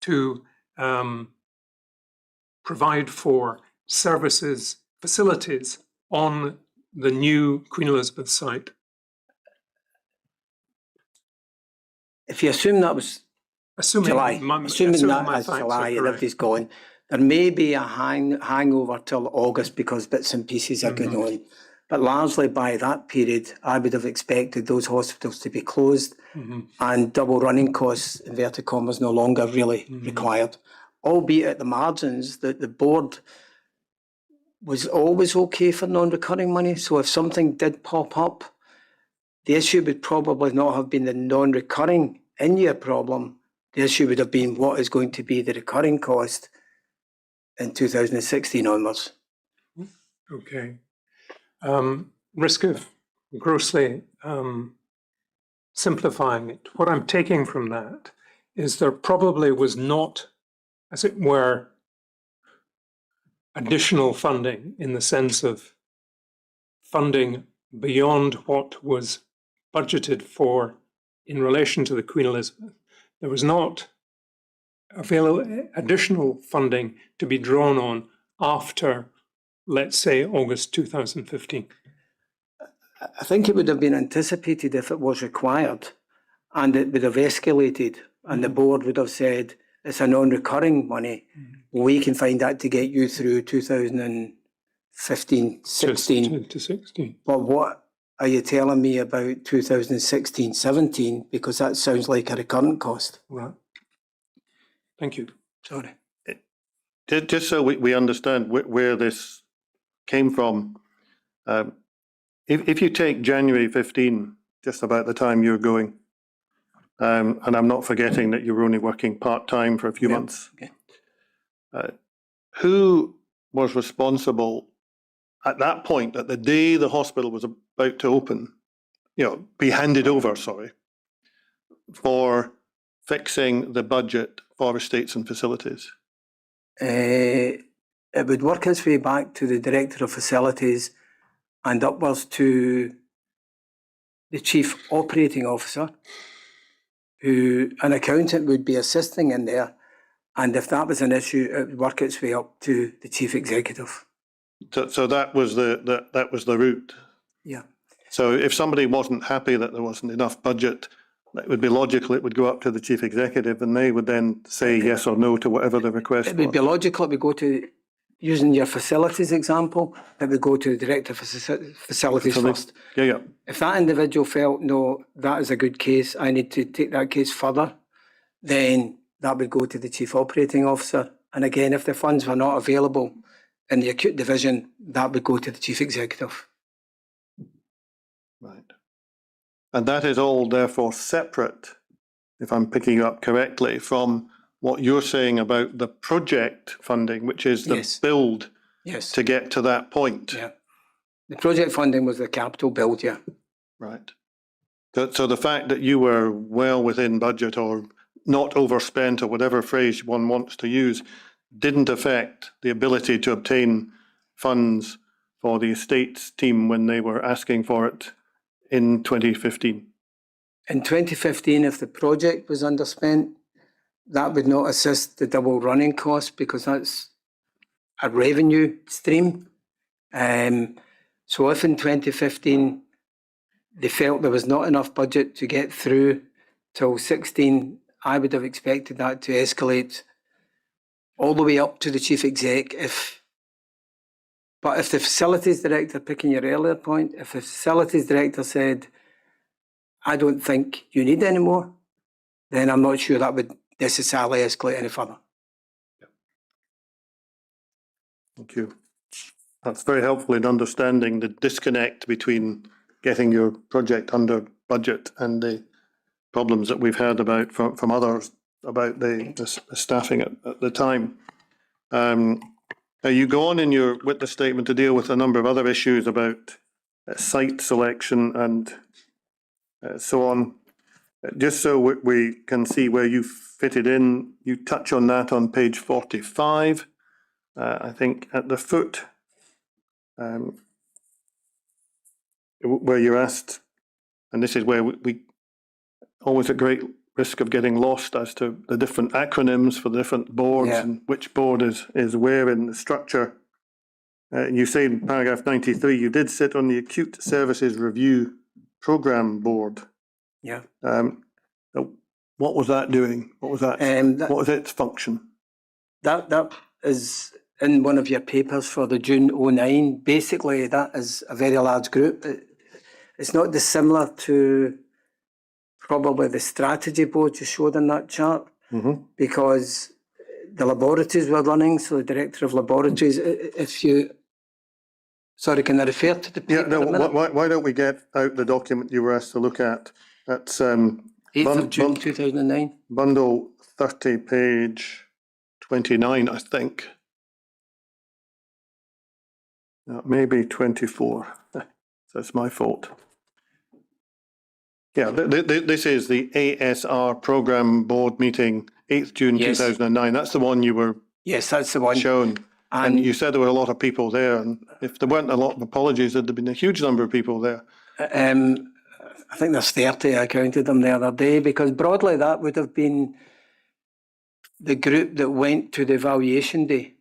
to provide for services, facilities on the new Queen Elizabeth site? If you assume that was Assuming July, assuming that my is facts July are and correct. everybody's gone, there may be a hangover till August because bits and pieces are going on. But largely by that period, I would have expected those hospitals to be closed and double running costs, inverted commas, no longer really required. Albeit at the margins, that the board was always okay for non-recurring money. So if something did pop up, the issue would probably not have been the non-recurring in-year problem. The issue would have been what is going to be the recurring cost in 2016 onwards. Okay. Risk of grossly simplifying it. What I'm taking from that is there probably was not, as it were, additional funding in the sense of funding beyond what was budgeted for in relation to the Queen Elizabeth. There was not additional funding to be drawn on after, let's say, August 2015. I think it would have been anticipated if it was required and it would have escalated and the board would have said, it's a non-recurring money. We can find that to get you through 2015, 16. To 16. But what are you telling me about 2016, 17? Because that sounds like a recurrent cost. Right. Thank you. Sorry. Just so we understand where this came from, if you take January 15, just about the time you're going, and I'm not forgetting that you were only working part-time for a few months, Okay. Who was responsible at that point, at the day the hospital was about to open, be handed over, for fixing the budget for estates and facilities? It would work its way back to the Director of Facilities and upwards to the Chief Operating Officer, who an accountant would be assisting in there. And if that was an issue, it would work its way up to the Chief Executive. So that was that was the route. Yeah. So if somebody wasn't happy that there wasn't enough budget, it would be logical it would go up to the Chief Executive and they would then say yes or no to whatever the request was. It would be logical. It would go to, using your facilities example, it would go to the Director of Facilities first. Yeah. If that individual felt, no, that is a good case, I need to take that case further, then that would go to the Chief Operating Officer. And again, if the funds were not available in the acute division, that would go to the Chief Executive. Right. And that is all therefore separate, if I'm picking you up correctly, from what you're saying about the project funding, which is the build to get to that point. Yeah. The project funding was the capital build, yeah. Right. So the fact that you were well within budget or not overspent or whatever phrase one wants to use didn't affect the ability to obtain funds for the estates team when they were asking for it in 2015. In 2015, if the project was underspent, that would not assist the double running cost because that's a revenue stream. So if in 2015 they felt there was not enough budget to get through till 16, I would have expected that to escalate all the way up to the Chief Exec. But if the Facilities Director, picking your earlier point, if the Facilities Director said, I don't think you need any more, then I'm not sure that would necessarily escalate any further. Thank you. That's very helpful in understanding the disconnect between getting your project under budget and the problems that we've heard about from others about the staffing at the time. Now you go on in your witness statement to deal with a number of other issues about site selection and so on. Just so we can see where you fitted in, you touch on that on page 45. I think at the foot, where you're asked, and this is where we always at great risk of getting lost as to the different acronyms for the different boards Yeah. and which board is where in the structure. You say in paragraph 93, you did sit on the Acute Services Review Programme Board. Yeah. What was that doing? What was that? What was its function? That is in one of your papers for the June 09. Basically, that is a very large group. It's not dissimilar to probably the strategy board you showed in that chart, because the laboratories were running, so the director of laboratories, if you... Sorry, can I refer to the paper? Yeah, no, why don't we get out the document you were asked to look at? That's 8th of June 2009. Bundle 30, page 29, I think. Maybe 24. That's my fault. Yeah, this is the ASR Programme Board meeting, 8th June 2009. That's the one you were Yes, that's the one. shown. And you said there were a lot of people there, and if there weren't a lot of apologies, there'd have been a huge number of people there. I think there's 30, I counted them the other day, because broadly that would have been the group that went to the evaluation day.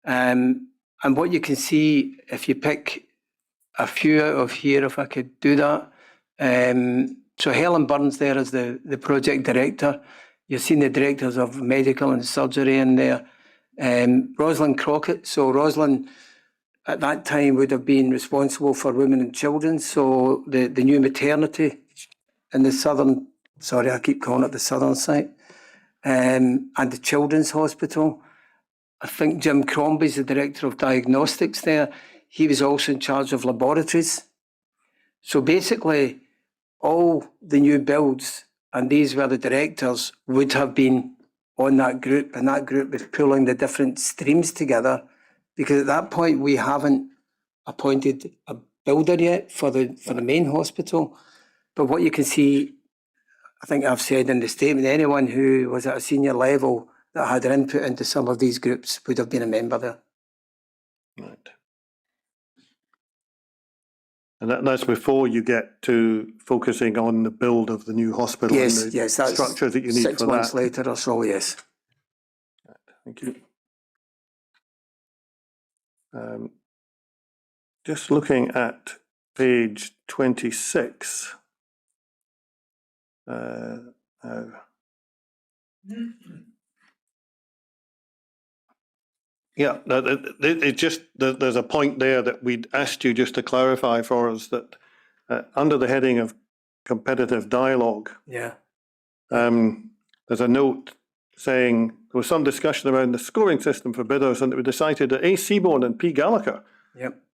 And what you can see, if you pick a few out of here, if I could do that. So Helen Burns there is the project director. You've seen the directors of medical and surgery in there. Rosalind Crockett. So Rosalind at that time would have been responsible for women and children. So the new maternity in the southern, sorry, I keep calling it the southern site, and the children's hospital. I think Jim Crombie's the director of diagnostics there. He was also in charge of laboratories. So basically, all the new builds, and these were the directors, would have been on that group, and that group was pulling the different streams together, because at that point we haven't appointed a builder yet for the main hospital. But what you can see, I think I've said in the statement, anyone who was at a senior level that had an input into some of these groups would have been a member there. Right. And that's before you get to focusing on the build of the new hospital and the that's structures that you need 6 for months that. later or so, yes. Thank you. Just looking at page 26. Yeah, it's just there's a point there that we'd asked you just to clarify for us that under the heading of competitive dialogue, Yeah. there's a note saying there was some discussion around the scoring system for bidders, and it was decided that A. Seaborn and P. Gallagher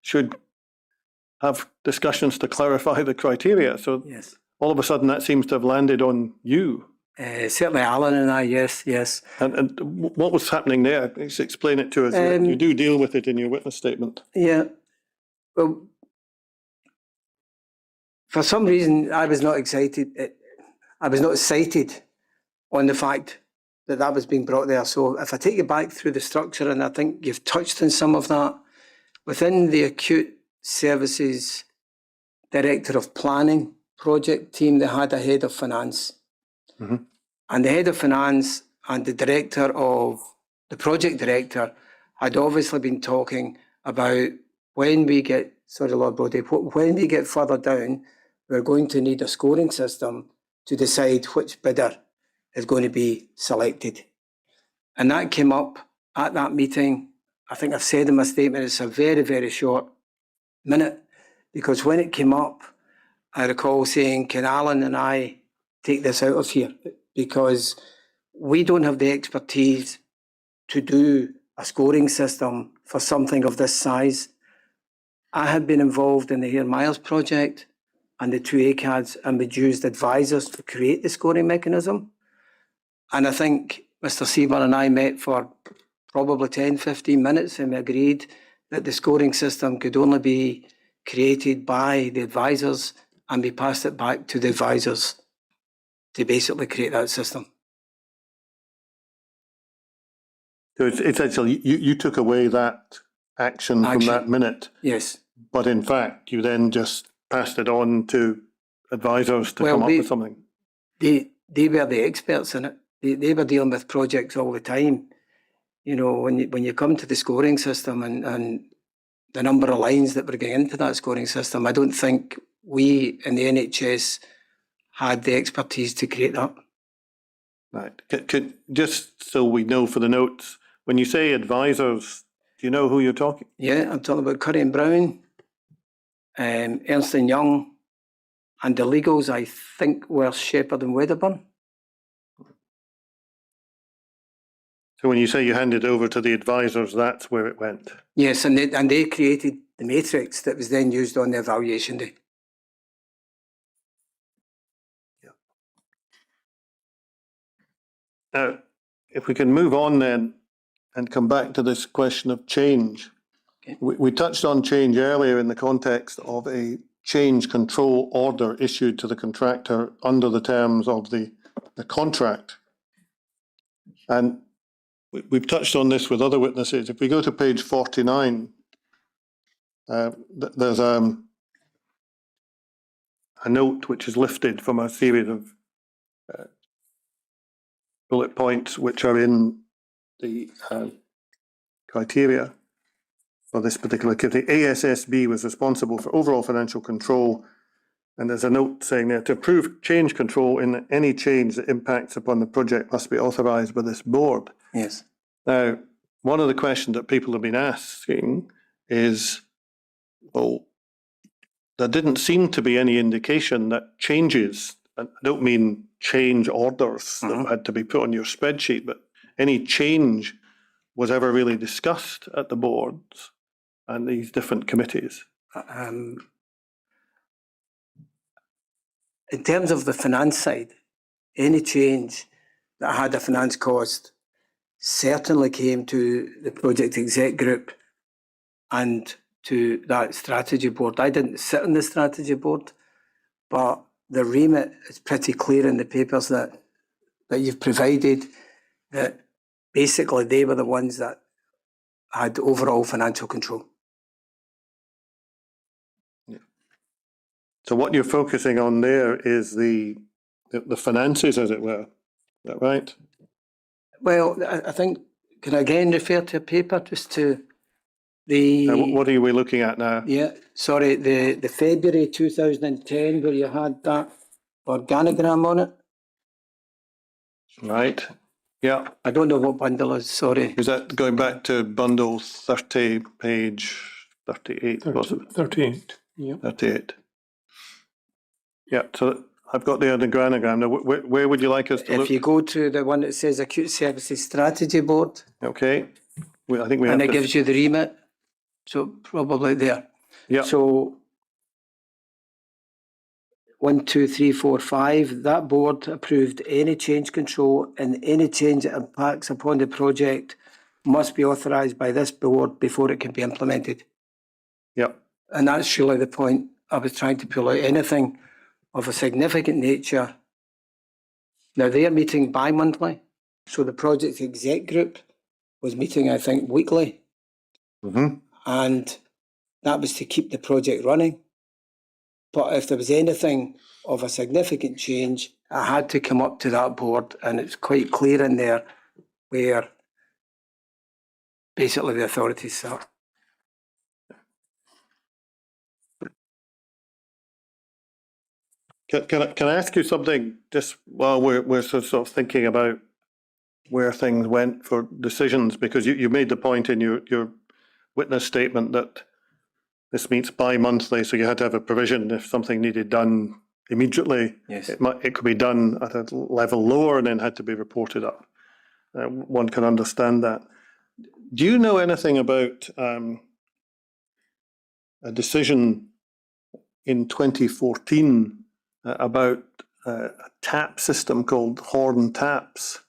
should have discussions to clarify the criteria. So Yes. all of a sudden that seems to have landed on you. Certainly Alan and I, yes. And what was happening there? Please explain it to us. You do deal with it in your witness statement. Yeah. Well, for some reason, I was not excited. I was not cited on the fact that that was being brought there. So if I take you back through the structure, and I think you've touched on some of that, within the acute services director of planning project team, they had a head of finance. And the head of finance and the director of the project director had obviously been talking about when we get, sorry Lord Brody, when we get further down, we're going to need a scoring system to decide which bidder is going to be selected. And that came up at that meeting. I think I've said in my statement, it's a very, very short minute, because when it came up, I recall saying, can Alan and I take this out of here? Because we don't have the expertise to do a scoring system for something of this size. I had been involved in the Hare Myers project and the 2 ACADs, and we'd used advisors to create the scoring mechanism. And I think Mr. Seaborn and I met for probably 10, 15 minutes, and we agreed that the scoring system could only be created by the advisors, and we passed it back to the advisors to basically create that system. So it's actually, you took away that action from that minute. Yes. But in fact, you then just passed it on to advisors to come up with something. The they were the experts in it. They were dealing with projects all the time. You know, when you come to the scoring system and the number of lines that were going into that scoring system, I don't think we in the NHS had the expertise to create that. Right. Just so we know for the notes, when you say advisors, do you know who you're talking? Yeah, I'm talking about Curry and Brown, Ernst & Young, and the legals, I think, were Shepherd and Wedderburn. So when you say you handed over to the advisors, that's where it went? Yes, and they created the matrix that was then used on the evaluation day. Now, if we can move on then and come back to this question of change. Okay. We touched on change earlier in the context of a change control order issued to the contractor under the terms of the contract. And we've touched on this with other witnesses. If we go to page 49, there's a note which is lifted from a series of bullet points which are in the criteria for this particular activity. ASSB was responsible for overall financial control, and there's a note saying there, to approve change control in any change that impacts upon the project must be authorised by this board. Yes. Now, one of the questions that people have been asking is, well, there didn't seem to be any indication that changes, and I don't mean change orders that had to be put on your spreadsheet, but any change was ever really discussed at the boards and these different committees. In terms of the finance side, any change that had a finance cost certainly came to the project exec group and to that strategy board. I didn't sit on the strategy board, but the remit is pretty clear in the papers that you've provided, that basically they were the ones that had overall financial control. So what you're focusing on there is the finances, as it were. Is that right? Well, I think, can I again refer to a paper just to the... What are we looking at now? Yeah, sorry, the February 2010 where you had that organogram on it. Right. Yeah. I don't know what bundle is, sorry. Is that going back to bundle 30, page 38? 38. Yeah. 38. Yeah, so I've got the organogram. Now, where would you like us to look? If you go to the one that says Acute Services Strategy Board. Okay. I think we have and it to... gives you the remit. So probably there. Yeah. So 1, 2, 3, 4, 5, that board approved any change control, and any change that impacts upon the project must be authorised by this board before it can be implemented. Yeah. And that's surely the point. I was trying to pull out anything of a significant nature. Now they're meeting bi-monthly, so the project exec group was meeting, I think, weekly. And that was to keep the project running. But if there was anything of a significant change, it had to come up to that board, and it's quite clear in there where basically the authorities sat. Can I ask you something just while we're sort of thinking about where things went for decisions? Because you made the point in your witness statement that this meets bi-monthly, so you had to have a provision if something needed done immediately. Yes. It could be done at a level lower and then had to be reported up. One can understand that. Do you know anything about a decision in 2014 about a tap system called Horn Taps?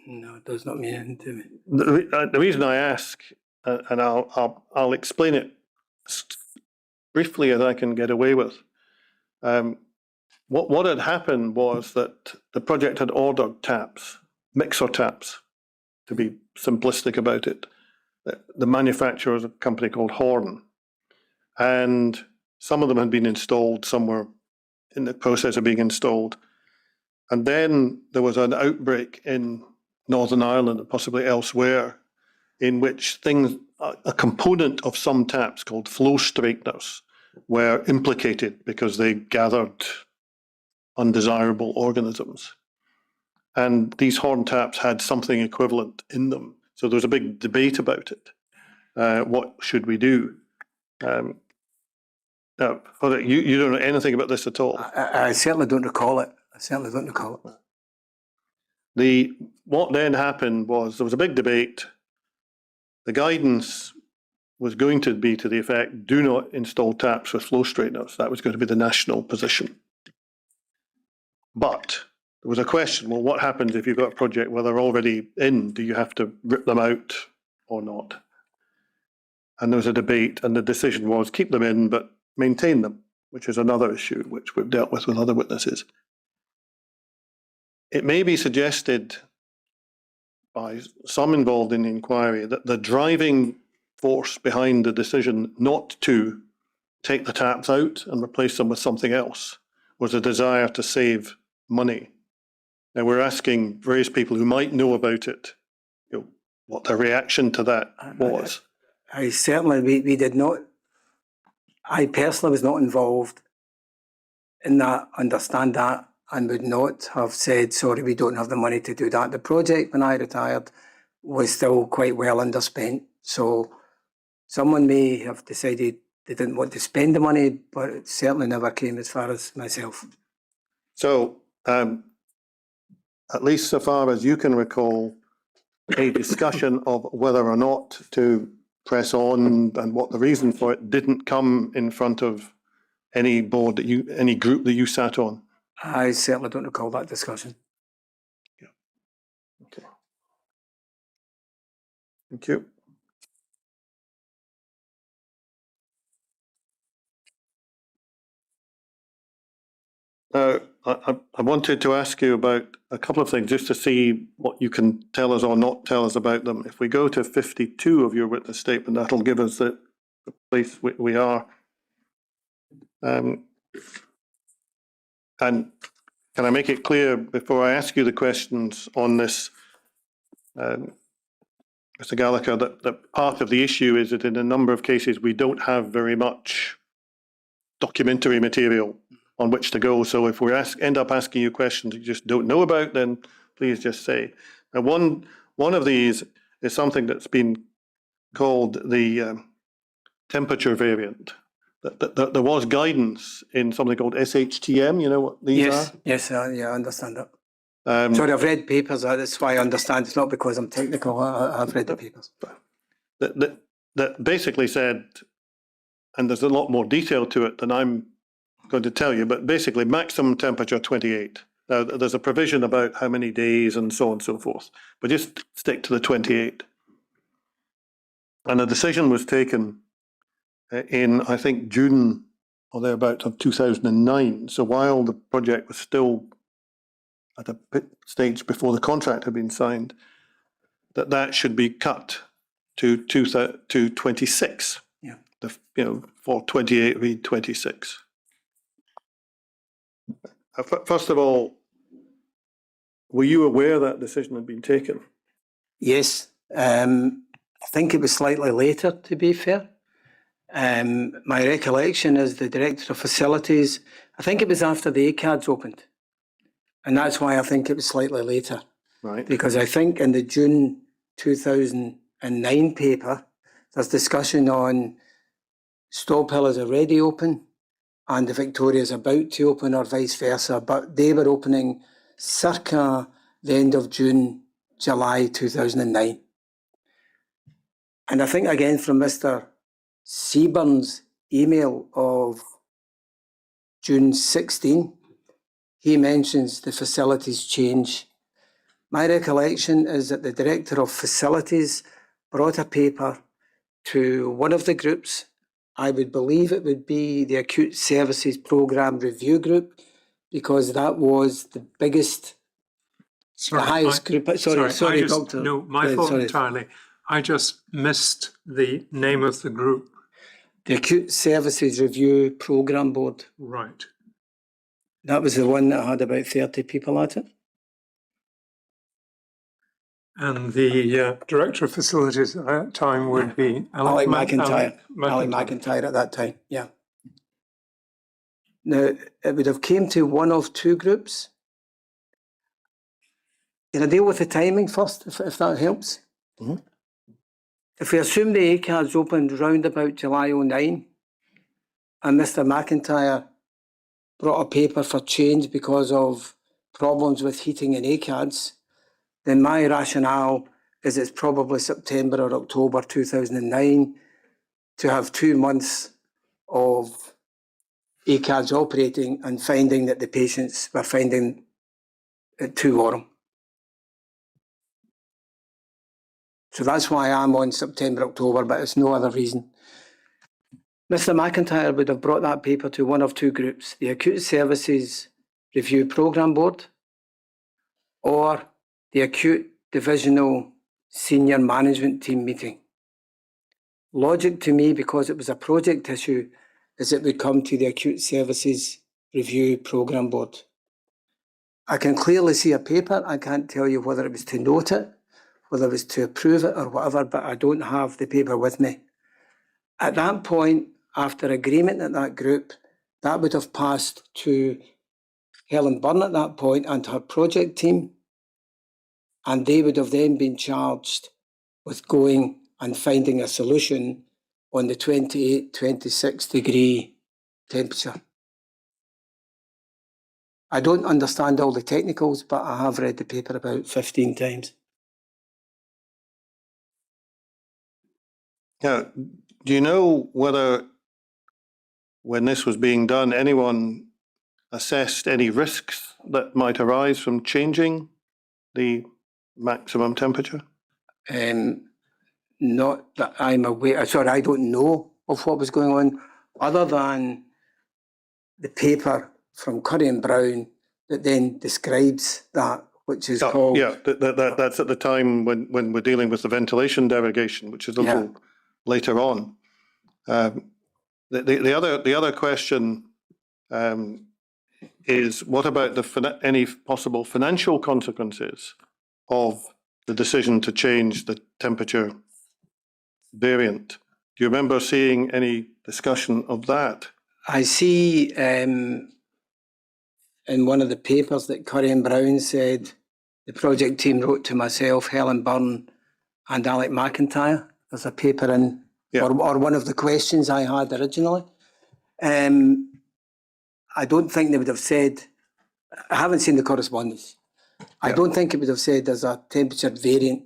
No, it does not mean anything to me. The reason I ask, and I'll explain it briefly as I can get away with. What had happened was that the project had ordered taps, mixer taps, to be simplistic about it. The manufacturer is a company called Horn, and some of them had been installed, some were in the process of being installed. And then there was an outbreak in Northern Ireland and possibly elsewhere in which a component of some taps called flow straighteners were implicated because they gathered undesirable organisms. And these horn taps had something equivalent in them. So there was a big debate about it. What should we do? Now, you don't know anything about this at all. I certainly don't recall it. What then happened was there was a big debate. The guidance was going to be to the effect, do not install taps with flow straighteners. That was going to be the national position. But there was a question, well, what happens if you've got a project where they're already in? Do you have to rip them out or not? And there was a debate, and the decision was keep them in, but maintain them, which is another issue which we've dealt with other witnesses. It may be suggested by some involved in the inquiry that the driving force behind the decision not to take the taps out and replace them with something else was a desire to save money. Now we're asking various people who might know about it, what their reaction to that was. I certainly, we did not, I personally was not involved in that, understand that, and would not have said, sorry, we don't have the money to do that. The project, when I retired, was still quite well underspent. So someone may have decided they didn't want to spend the money, but it certainly never came as far as myself. So, at least so far as you can recall, a discussion of whether or not to press on and what the reason for it didn't come in front of any board any group that you sat on. I certainly don't recall that discussion. Yeah. Okay. Thank you. Now, I wanted to ask you about a couple of things just to see what you can tell us or not tell us about them. If we go to 52 of your witness statement, that'll give us the place we are. And can I make it clear before I ask you the questions on this, Mr. Gallagher, that part of the issue is that in a number of cases we don't have very much documentary material on which to go. So if we end up asking you questions you just don't know about, then please just say. Now, one of these is something that's been called the temperature variant. There was guidance in something called SHTM. You know what these are? Yes, yeah, I understand that. Sorry, I've read papers. That's why I understand. It's not because I'm technical. I've read the papers. That basically said, and there's a lot more detail to it than I'm going to tell you, but basically maximum temperature 28. Now there's a provision about how many days and so on and so forth, but just stick to the 28. And a decision was taken in, I think, June or thereabouts of 2009. So while the project was still at a stage before the contract had been signed, that should be cut to 26. Yeah. For 28 read 26. First of all, were you aware that decision had been taken? Yes, I think it was slightly later, to be fair. My recollection is the Director of Facilities, I think it was after the ACADs opened. And that's why I think it was slightly later. Right. Because I think in the June 2009 paper, there's discussion on Stobhill is already open and the Victoria is about to open or vice versa, but they were opening circa the end of June, July 2009. And I think again from Mr. Seaburn's email of June 16, he mentions the facilities change. My recollection is that the Director of Facilities brought a paper to one of the groups. I would believe it would be the Acute Services Programme Review Group, because that was the biggest, the highest group. Sorry, Doctor. No, my fault entirely. I just missed the name of the group. The Acute Services Review Programme Board. Right. That was the one that had about 30 people at it. And the director of facilities at that time would be Alec McIntyre. Alec McIntyre. McIntyre at that time, yeah. Now, it would have came to one of two groups. Can I deal with the timing first, if that helps? Mhm. If we assume the ACADS opened round about July 09, and Mr McIntyre brought a paper for change because of problems with heating in ACADS, then my rationale is it's probably September or October 2009 to have 2 months of ACADS operating and finding that the patients were finding it too warm. So that's why I'm on September, October, but it's no other reason. Mr McIntyre would have brought that paper to one of two groups, the Acute Services Review Programme Board or the Acute Divisional Senior Management Team meeting. Logic to me, because it was a project issue, is it would come to the Acute Services Review Programme Board. I can clearly see a paper. I can't tell you whether it was to note it, whether it was to approve it or whatever, but I don't have the paper with me. At that point, after agreement at that group, that would have passed to Helen Byrne at that point and her project team, and they would have then been charged with going and finding a solution on the 28, 26 degree temperature. I don't understand all the technicals, but I have read the paper about 15 times. Yeah, do you know whether, when this was being done, anyone assessed any risks that might arise from changing the maximum temperature? Not that I'm aware, sorry, I don't know of what was going on, other than the paper from Curry and Brown that then describes that, which is called... Yeah, that's at the time when we're dealing with the ventilation derogation, which is a little later on. The other question is, what about any possible financial consequences of the decision to change the temperature variant? Do you remember seeing any discussion of that? I see in one of the papers that Curry and Brown said the project team wrote to myself, Helen Byrne and Alec McIntyre. There's a paper in, or one of the questions I had originally. I don't think they would have said, I haven't seen the correspondence. I don't think it would have said there's a temperature variant,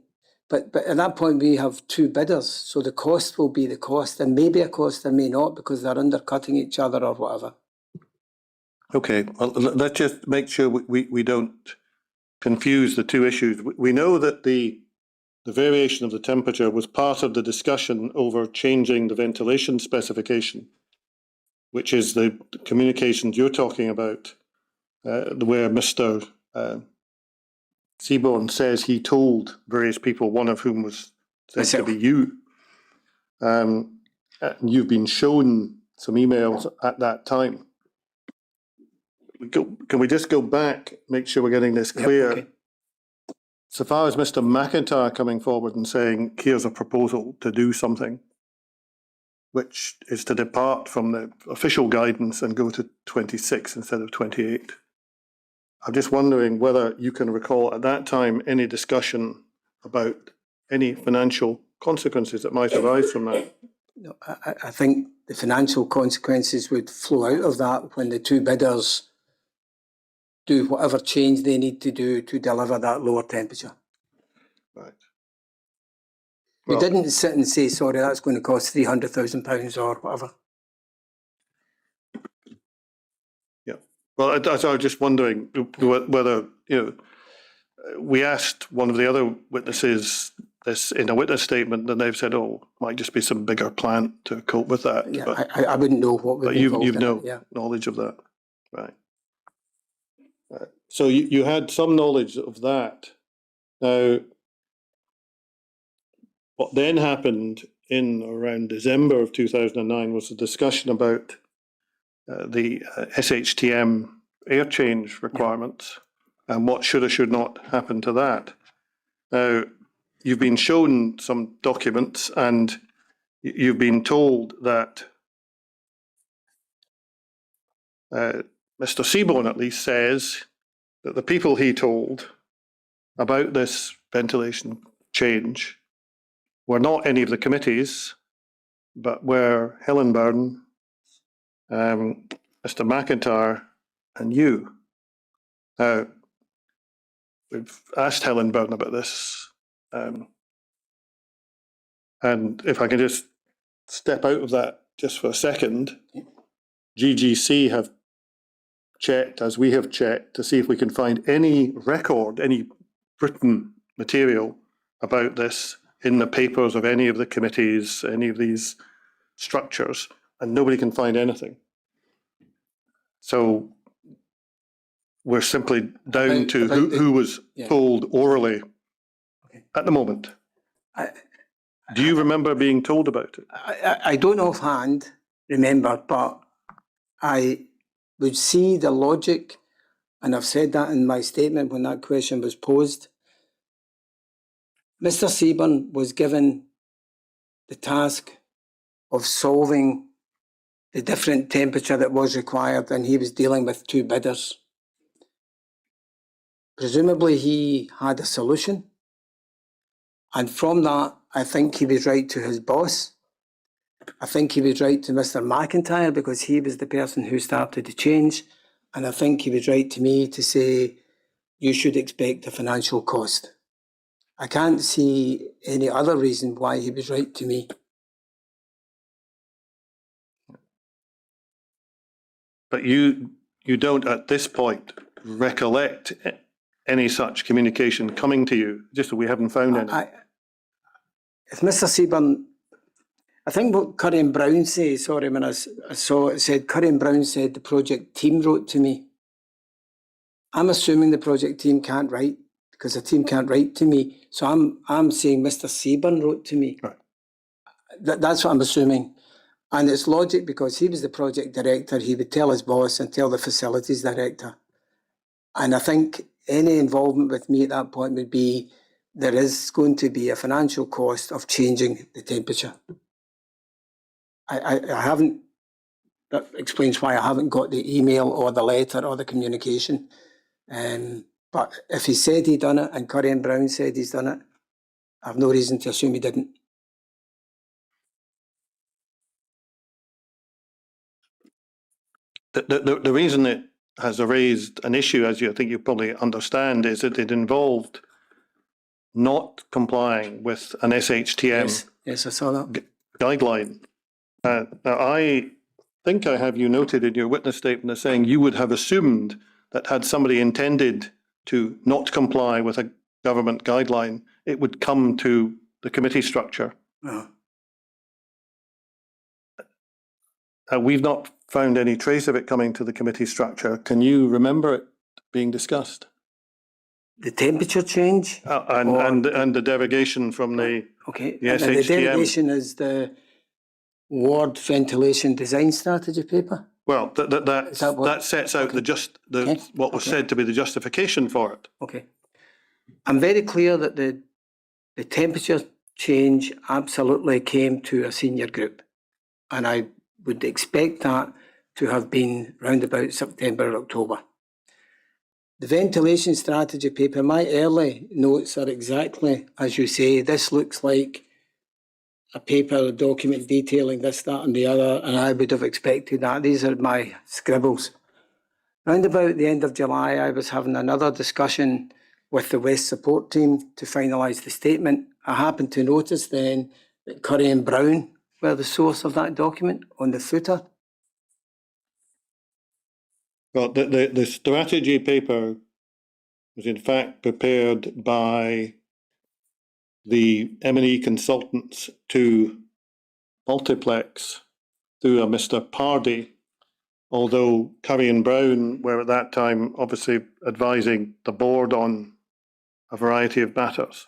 but at that point we have two bidders, so the cost will be the cost, and maybe a cost and may not because they're undercutting each other or whatever. Okay, well, let's just make sure we don't confuse the two issues. We know that the variation of the temperature was part of the discussion over changing the ventilation specification, which is the communications you're talking about, where Mr. Seaborn says he told various people, one of whom was said to be you. And you've been shown some emails at that time. Can we just go back, make sure we're getting this clear? Okay. So far as Mr. McIntyre coming forward and saying, here's a proposal to do something, which is to depart from the official guidance and go to 26 instead of 28. I'm just wondering whether you can recall at that time any discussion about any financial consequences that might arise from that. No, I think the financial consequences would flow out of that when the two bidders do whatever change they need to do to deliver that lower temperature. Right. We didn't sit and say, sorry, that's going to cost £300,000 or whatever. Yeah. Well, I was just wondering whether, we asked one of the other witnesses this in a witness statement, and they've said, "Oh, might just be some bigger plant to cope with that." Yeah, but I wouldn't know what would but be involved you've in no it, yeah. knowledge of that, right? So you had some knowledge of that. Now, what then happened in around December of 2009 was a discussion about the SHTM air change requirements and what should or should not happen to that. Now, you've been shown some documents and you've been told that Mr. Seaborn at least says that the people he told about this ventilation change were not any of the committees, but were Helen Byrne, Mr. McIntyre, and you. Now, we've asked Helen Byrne about this, and if I can just step out of that just for a second, GGC have checked, as we have checked, to see if we can find any record, any written material about this in the papers of any of the committees, any of these structures, and nobody can find anything. So we're simply down to who was told orally at the moment. Do you remember being told about it? I don't offhand remember, but I would see the logic, and I've said that in my statement when that question was posed. Mr. Seaborn was given the task of solving the different temperature that was required, and he was dealing with two bidders. Presumably he had a solution, and from that I think he was right to his boss. I think he was right to Mr. McIntyre because he was the person who started the change, and I think he was right to me to say you should expect a financial cost. I can't see any other reason why he was right to me. But you don't at this point recollect any such communication coming to you, just that we haven't found any. If Mr. Seaborn, I think what Curry and Brown say, sorry, when I saw it said, Curry and Brown said the project team wrote to me. I'm assuming the project team can't write because the team can't write to me. So I'm saying Mr. Seaborn wrote to me. Right. That's what I'm assuming. And it's logic because he was the project director. He would tell his boss and tell the facilities director. And I think any involvement with me at that point would be there is going to be a financial cost of changing the temperature. I haven't, that explains why I haven't got the email or the letter or the communication. But if he said he'd done it and Curry and Brown said he's done it, I have no reason to assume he didn't. The reason it has raised an issue, as I think you probably understand, is that it involved not complying with an SHTM Yes, I saw that. guideline. Now, I think I have you noted in your witness statement as saying you would have assumed that had somebody intended to not comply with a government guideline, it would come to the committee structure. We've not found any trace of it coming to the committee structure. Can you remember it being discussed? The temperature change? And the derogation from the Okay, the and the SHTM. derogation is the ward ventilation design strategy paper? Well, that sets out what was said to be the justification for it. Okay. I'm very clear that the temperature change absolutely came to a senior group, and I would expect that to have been round about September or October. The ventilation strategy paper, my early notes are exactly as you say. This looks like a paper, a document detailing this, that and the other, and I would have expected that. These are my scribbles. Round about the end of July, I was having another discussion with the West support team to finalise the statement. I happened to notice then that Curry and Brown were the source of that document on the footer. Well, the strategy paper was in fact prepared by the M&E consultants to Multiplex through a Mr. Pardey, although Curry and Brown were at that time obviously advising the board on a variety of matters.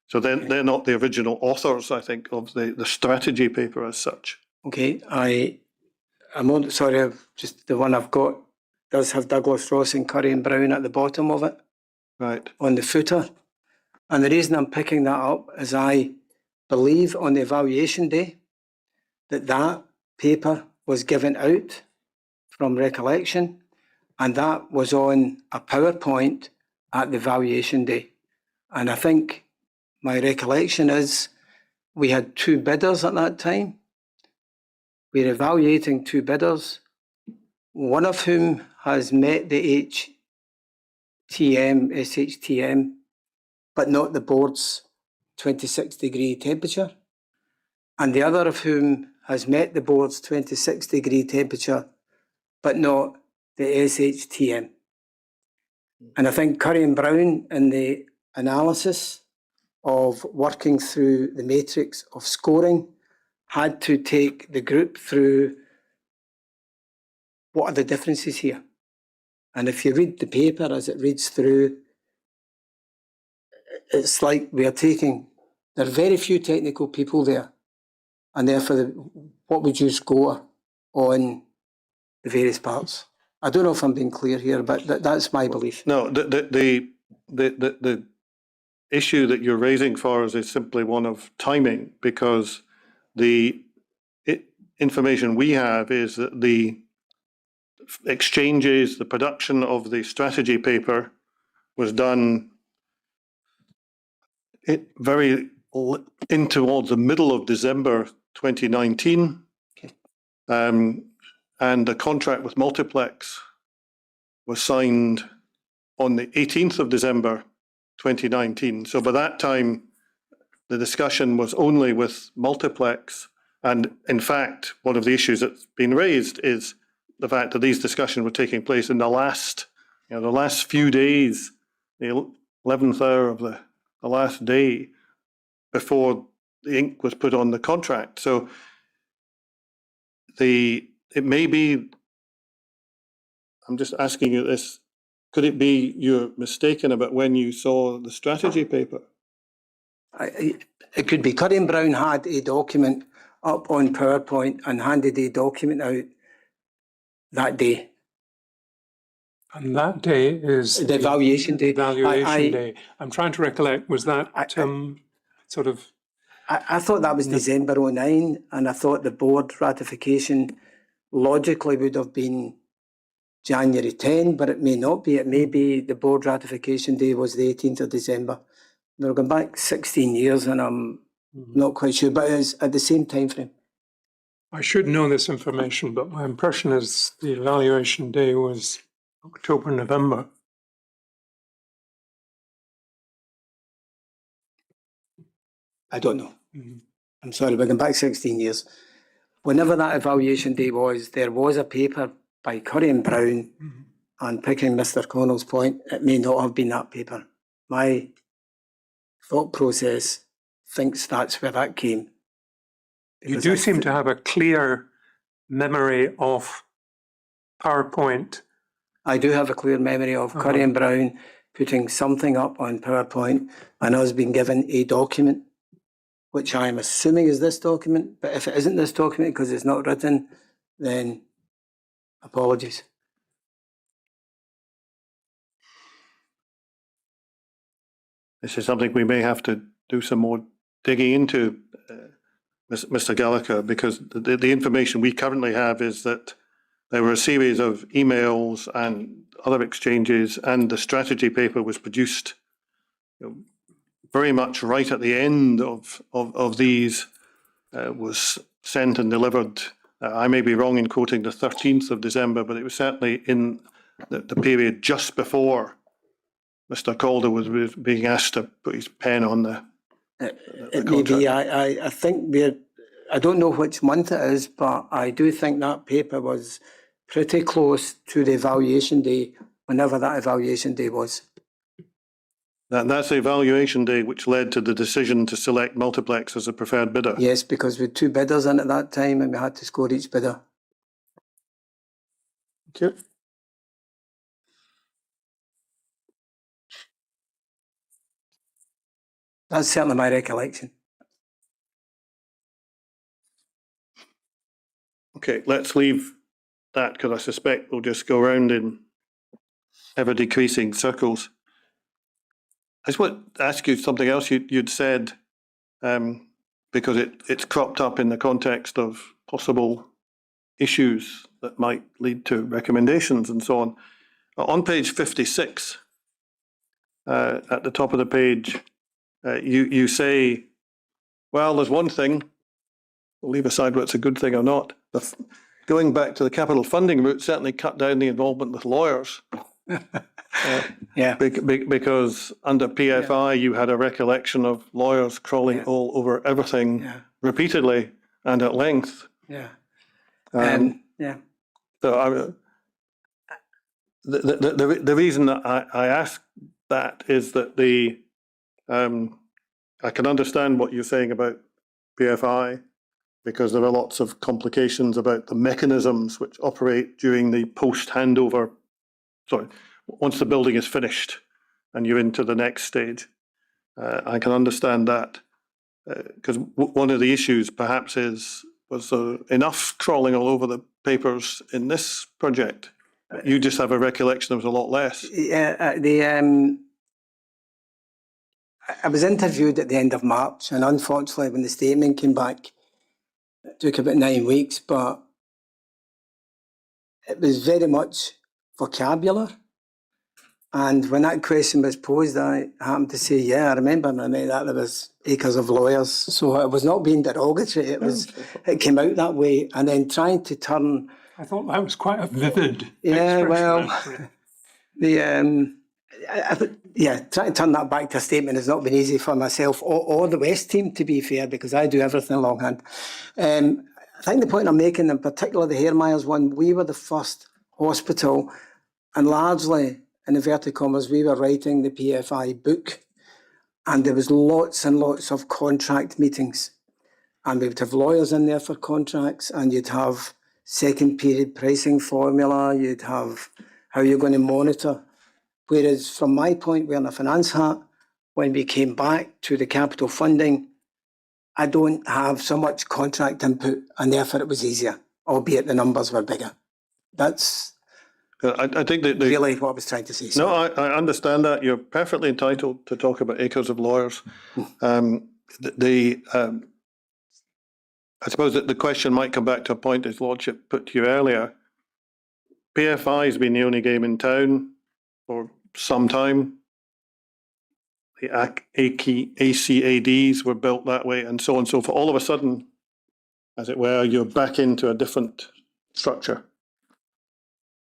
So they're not the original authors, I think, of the strategy paper as such. Okay, I'm sorry, just the one I've got does have Douglas Ross and Curry and Brown at the bottom of it, Right. on the footer. And the reason I'm picking that up is I believe on the evaluation day that paper was given out from recollection, and that was on a PowerPoint at the evaluation day. And I think my recollection is we had 2 bidders at that time. We're evaluating 2 bidders, one of whom has met the SHTM, but not the board's 26-degree temperature, and the other of whom has met the board's 26-degree temperature, but not the SHTM. And I think Curry and Brown, in the analysis of working through the matrix of scoring, had to take the group through what are the differences here. And if you read the paper as it reads through, it's like we are taking, there are very few technical people there, and therefore, what would you score on the various parts? I don't know if I'm being clear here, but that's my belief. No, the issue that you're raising for us is simply one of timing, because the information we have is that the exchanges, the production of the strategy paper was done in towards the middle of December 2019. Okay. And the contract with Multiplex was signed on the 18th of December 2019. So by that time, the discussion was only with Multiplex. And in fact, one of the issues that's been raised is the fact that these discussions were taking place in the last few days, the 11th hour of the last day before the ink was put on the contract. So it may be, I'm just asking you this, could it be you're mistaken about when you saw the strategy paper? It could be. Curry and Brown had a document up on PowerPoint and handed a document out that day. And that day is The evaluation day. Evaluation day. I'm trying to recollect, was that sort of... I thought that was December 2009, and I thought the board ratification logically would have been January 10, but it may not be. It may be the board ratification day was the 18th of December. We're going back 16 years, and I'm not quite sure, but it's at the same time frame. I should know this information, but my impression is the evaluation day was October, November. I don't know. I'm sorry, we're going back 16 years. Whenever that evaluation day was, there was a paper by Curry and Brown, and picking Mr. Connell's point, it may not have been that paper. My thought process thinks that's where that came. You do seem to have a clear memory of PowerPoint. I do have a clear memory of Curry and Brown putting something up on PowerPoint and us being given a document, which I'm assuming is this document, but if it isn't this document because it's not written, then apologies. This is something we may have to do some more digging into, Mr. Gallagher, because the information we currently have is that there were a series of emails and other exchanges, and the strategy paper was produced very much right at the end of these, was sent and delivered. I may be wrong in quoting the 13th of December, but it was certainly in the period just before Mr. Calder was being asked to put his pen on the It may be. I think I don't know which month it is, but I do think that paper was pretty close to the evaluation day, whenever that evaluation day was. That's the evaluation day which led to the decision to select Multiplex as a preferred bidder. Yes, because we had 2 bidders in at that time and we had to score each bidder. Okay. That's certainly my recollection. Okay, let's leave that, because I suspect we'll just go around in ever decreasing circles. I just want to ask you something else you'd said, because it's cropped up in the context of possible issues that might lead to recommendations and so on. On page 56, at the top of the page, you say, well, there's one thing, we'll leave aside whether it's a good thing or not. Going back to the capital funding route certainly cut down the involvement with lawyers. Yeah. Because under PFI, you had a recollection of lawyers crawling all over everything repeatedly and at length. Yeah. Yeah. So the reason that I ask that is that I can understand what you're saying about PFI, because there are lots of complications about the mechanisms which operate during the post-handover. Sorry, once the building is finished and you're into the next stage. I can understand that, because one of the issues perhaps was there enough crawling all over the papers in this project? You just have a recollection there was a lot less. Yeah, I was interviewed at the end of March, and unfortunately when the statement came back, it took about 9 weeks, but it was very much vocabulary. And when that question was posed, I happened to say, yeah, I remember, and I meant that there was acres of lawyers. So it was not being derogatory, it came out that way. And then trying to turn... I thought that was quite a vivid Yeah, expression, well, actually. Trying to turn that back to a statement has not been easy for myself or the West team, to be fair, because I do everything longhand. I think the point I'm making, in particular the Hairmyres one, we were the first hospital, and largely, in inverted commas, we were writing the PFI book, and there was lots and lots of contract meetings, and we would have lawyers in there for contracts, and you'd have second period pricing formula, you'd have how you're going to monitor. Whereas from my point, wearing a finance hat, when we came back to the capital funding, I don't have so much contract input, and therefore it was easier, albeit the numbers were bigger. That's I think that really what I was trying to say. No, I understand that. You're perfectly entitled to talk about acres of lawyers. I suppose that the question might come back to a point His Lordship put to you earlier. PFI has been the only game in town for some time. The ACADs were built that way, and so on. So for all of a sudden, as it were, you're back into a different structure.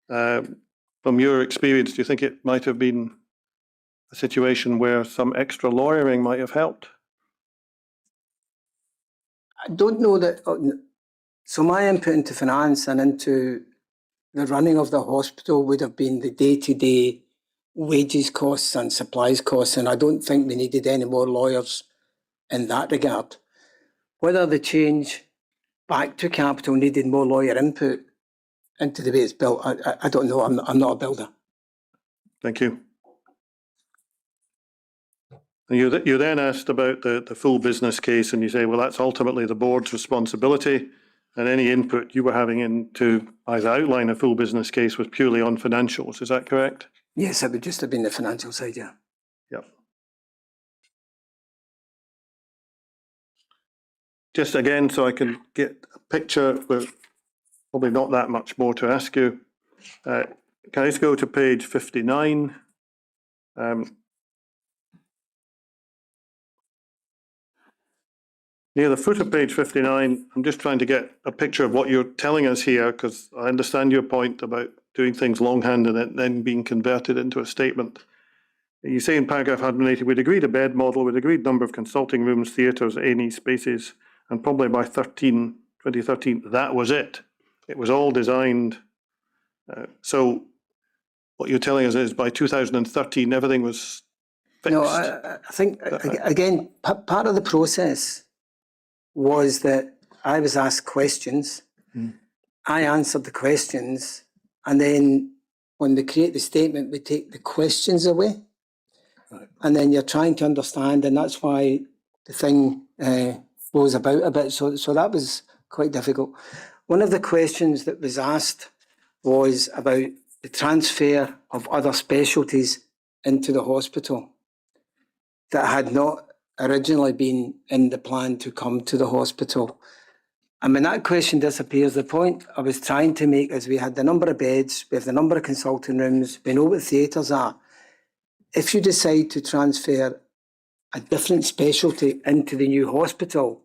From your experience, do you think it might have been a situation where some extra lawyering might have helped? I don't know that. So my input into finance and into the running of the hospital would have been the day-to-day wages costs and supplies costs, and I don't think we needed any more lawyers in that regard. Whether the change back to capital needed more lawyer input into the way it's built, I don't know. I'm not a builder. Thank you. You then asked about the full business case, and you say, well, that's ultimately the board's responsibility, and any input you were having into either outline a full business case was purely on financials. Is that correct? Yes, it would just have been the financial side, yeah. Yep. Just again, so I can get a picture, with probably not that much more to ask you. Can I just go to page 59? Near the foot of page 59, I'm just trying to get a picture of what you're telling us here, because I understand your point about doing things longhand and then being converted into a statement. You say in paragraph 180, we'd agreed a bed model, we'd agreed number of consulting rooms, theatres, A&E spaces, and probably by 2013, that was it. It was all designed. So what you're telling us is by 2013, everything was fixed. No, I think, again, part of the process was that I was asked questions, I answered the questions, and then when they create the statement, we take the questions away. Right. And then you're trying to understand, and that's why the thing goes about a bit. So that was quite difficult. One of the questions that was asked was about the transfer of other specialties into the hospital that had not originally been in the plan to come to the hospital. And when that question disappears, the point I was trying to make is we had the number of beds, we have the number of consulting rooms, we know what theatres are. If you decide to transfer a different specialty into the new hospital,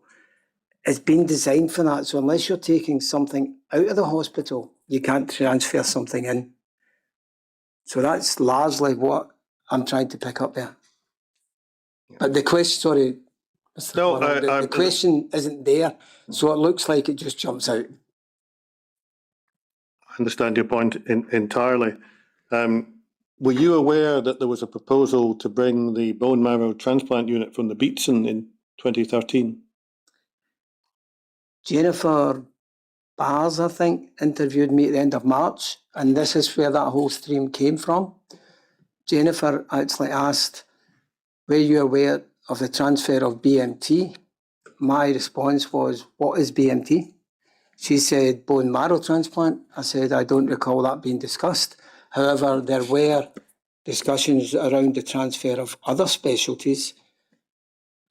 it's been designed for that. So unless you're taking something out of the hospital, you can't transfer something in. So that's largely what I'm trying to pick up there. But the question, sorry, Mr. No, Connor, the question isn't there, so it looks like it just jumps out. I understand your point entirely. Were you aware that there was a proposal to bring the bone marrow transplant unit from the Beatson in 2013? Jennifer Bars, I think, interviewed me at the end of March, and this is where that whole stream came from. Jennifer actually asked, were you aware of the transfer of BMT? My response was, what is BMT? She said, bone marrow transplant. I said, I don't recall that being discussed. However, there were discussions around the transfer of other specialties,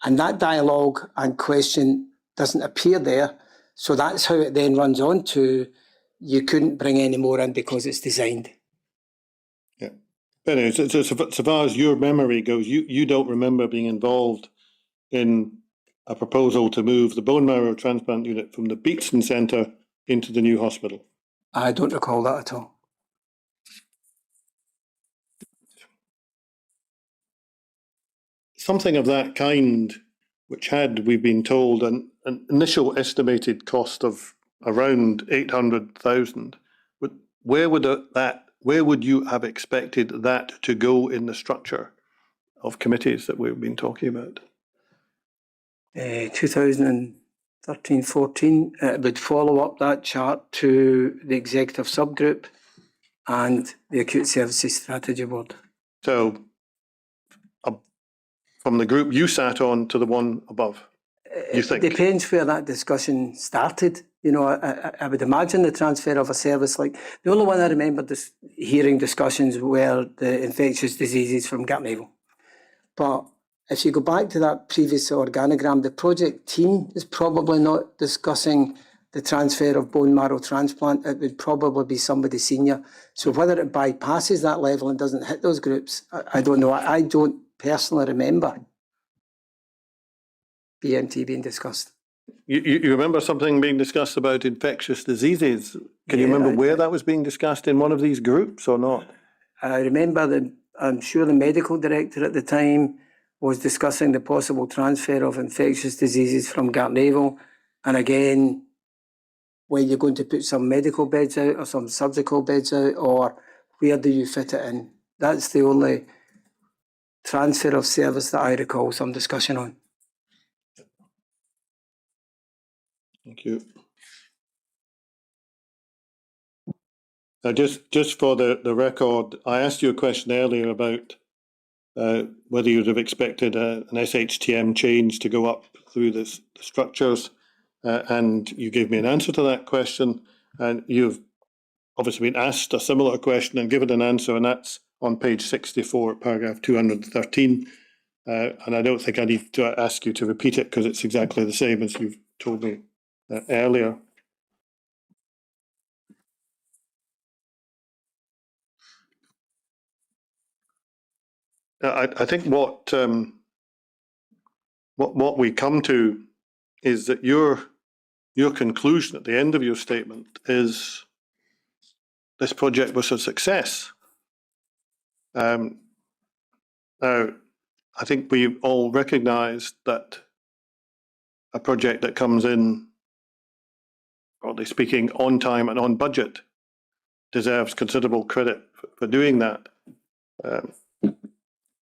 and that dialogue and question doesn't appear there. So that's how it then runs on to, you couldn't bring any more in because it's designed. Yeah. But anyway, so far as your memory goes, you don't remember being involved in a proposal to move the bone marrow transplant unit from the Beatson Centre into the new hospital? I don't recall that at all. Something of that kind, which had, we've been told, an initial estimated cost of around 800,000. Where would you have expected that to go in the structure of committees that we've been talking about? 2013-14, it would follow up that chart to the executive subgroup and the acute services strategy board. So from the group you sat on to the one above, you think? It depends where that discussion started. You know, I would imagine the transfer of a service, like the only one I remember hearing discussions were the infectious diseases from Gartnavel. But if you go back to that previous organogram, the project team is probably not discussing the transfer of bone marrow transplant. It would probably be somebody senior. So whether it bypasses that level and doesn't hit those groups, I don't know. I don't personally remember BMT being discussed. You remember something being discussed about infectious diseases? Can you remember where that was being discussed in one of these groups or not? I remember I'm sure the medical director at the time was discussing the possible transfer of infectious diseases from Gartnavel. And again, when you're going to put some medical beds out or some surgical beds out, or where do you fit it in? That's the only transfer of service that I recall some discussion on. Thank you. Now, just for the record, I asked you a question earlier about whether you'd have expected an SHTM change to go up through the structures, and you gave me an answer to that question, and you've obviously been asked a similar question and given an answer, and that's on page 64, paragraph 213, and I don't think I need to ask you to repeat it because it's exactly the same as you've told me earlier. I think what we come to is that your conclusion at the end of your statement is this project was a success. Now, I think we all recognise that a project that comes in, broadly speaking, on time and on budget deserves considerable credit for doing that.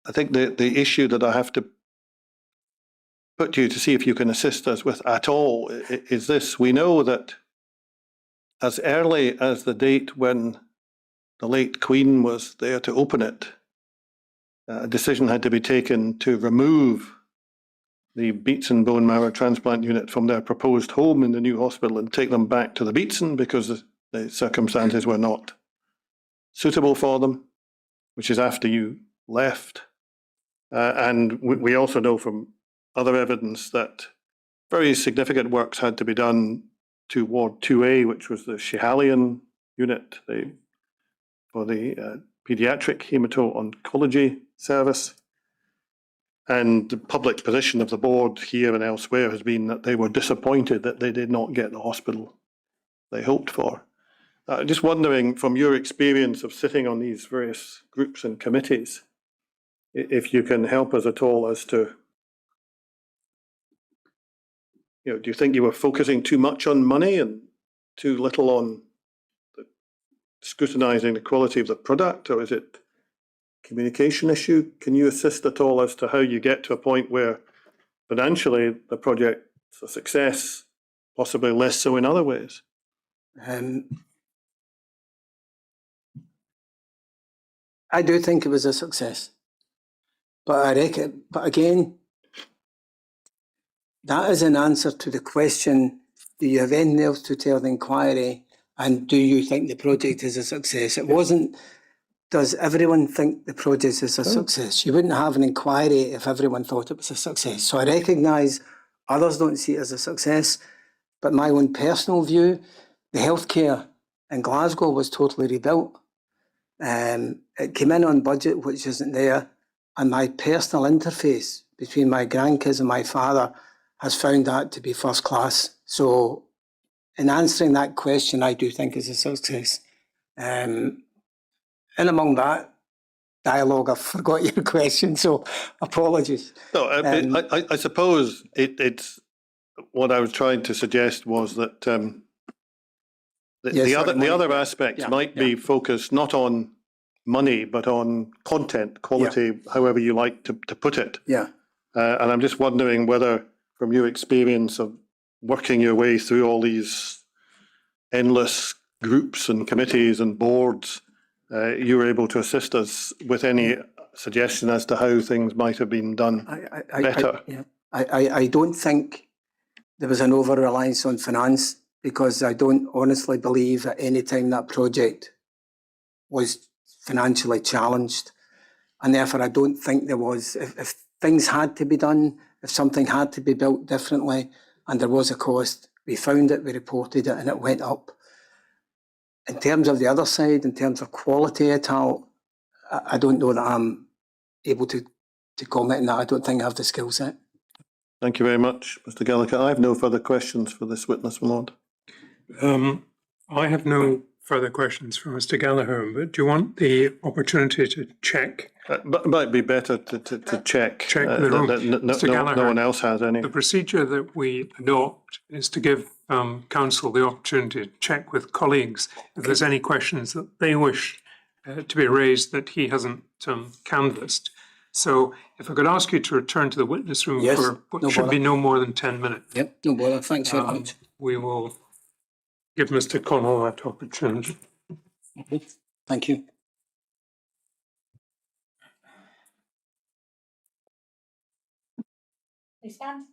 I think the issue that I have to put to you to see if you can assist us with at all is this. We know that as early as the date when the late Queen was there to open it, a decision had to be taken to remove the Beatson bone marrow transplant unit from their proposed home in the new hospital and take them back to the Beatson because the circumstances were not suitable for them, which is after you left. And we also know from other evidence that very significant works had to be done to Ward 2A, which was the Schihalian unit for the paediatric hemato-oncology service. And the public position of the board here and elsewhere has been that they were disappointed that they did not get the hospital they hoped for. Just wondering, from your experience of sitting on these various groups and committees, if you can help us at all as to, do you think you were focusing too much on money and too little on scrutinising the quality of the product, or is it communication issue? Can you assist at all as to how you get to a point where financially the project's a success, possibly less so in other ways? I do think it was a success, but again, that is an answer to the question: do you have anything else to tell the inquiry, and do you think the project is a success? It wasn't, does everyone think the project is a success? You wouldn't have an inquiry if everyone thought it was a success. So I recognise others don't see it as a success, but my own personal view, the healthcare in Glasgow was totally rebuilt. It came in on budget, which isn't there, and my personal interface between my grandkids and my father has found that to be first class. So in answering that question, I do think it's a success. And among that dialogue, I forgot your question, so apologies. No, I suppose it's what I was trying to suggest was that the other aspects might be focused not on money, but on content, quality, however you like to put it. Yeah. And I'm just wondering whether, from your experience of working your way through all these endless groups and committees and boards, you were able to assist us with any suggestion as to how things might have been done better. I don't think there was an over-reliance on finance, because I don't honestly believe at any time that project was financially challenged. And therefore, I don't think there was, if things had to be done, if something had to be built differently and there was a cost, we found it, we reported it, and it went up. In terms of the other side, in terms of quality at all, I don't know that I'm able to comment on that. I don't think I have the skill set. Thank you very much, Mr. Gallagher. I have no further questions for this witness, my lord. I have no further questions for Mr. Gallagher, but do you want the opportunity to check? But it might be better to check. Check the room. Mr. Gallagher, no one else has any. The procedure that we adopt is to give council the opportunity to check with colleagues if there's any questions that they wish to be raised that he hasn't canvassed. So if I could ask you to return to the witness room for what should be no more than 10 minutes. Yep, no bother. Thanks very much. We will give Mr. Connell that opportunity. Thank you. Please stand.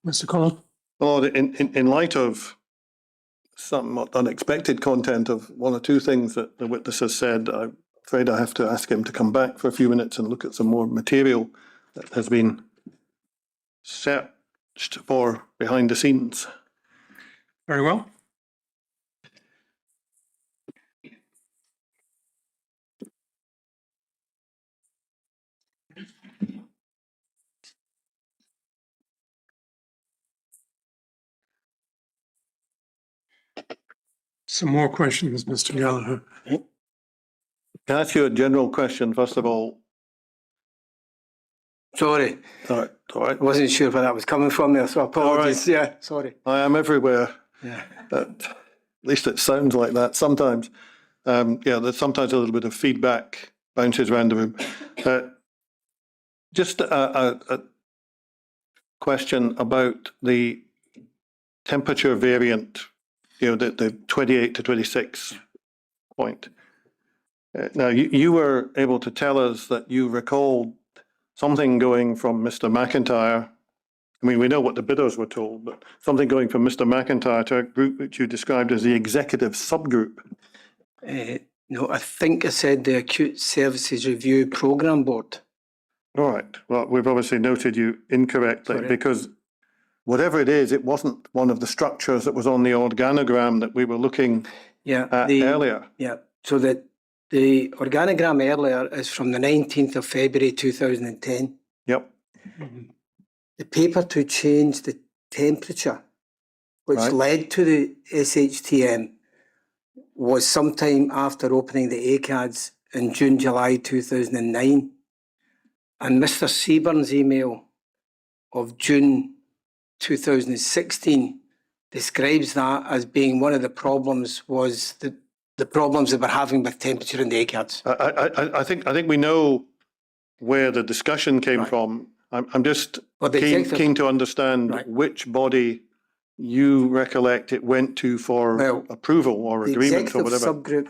Mr. Connell? Well, in light of somewhat unexpected content of one or two things that the witness has said, I'm afraid I have to ask him to come back for a few minutes and look at some more material that has been searched for behind the scenes. Very well. Some more questions, Mr. Gallagher. Can I ask you a general question, first of all? Sorry, All right. I wasn't sure where that was coming from there, so apologies. Yeah, sorry. I am everywhere, Yeah. but at least it sounds like that sometimes. Yeah, there's sometimes a little bit of feedback bounces around the room. Just a question about the temperature variant, the 28 to 26 point. Now, you were able to tell us that you recalled something going from Mr. McIntyre. I mean, we know what the bidders were told, but something going from Mr. McIntyre to a group which you described as the executive subgroup. No, I think I said the Acute Services Review Programme Board. All right. Well, we've obviously noted you incorrectly. Sorry. Because whatever it is, it wasn't one of the structures that was on the organogram that we were looking at earlier. Yeah, so the organogram earlier is from the 19th of February 2010. Yep. The paper to change the temperature, which Right. led to the SHTM, was sometime after opening the ACADS in June, July 2009. And Mr. Seaburn's email of June 2016 describes that as being one of the problems was the problems that we're having with temperature in the ACADS. I think we know where the discussion came Right. from. I'm just Well, the keen to understand Right. which body you recollect it went to for Well, approval or The agreement or executive whatever. subgroup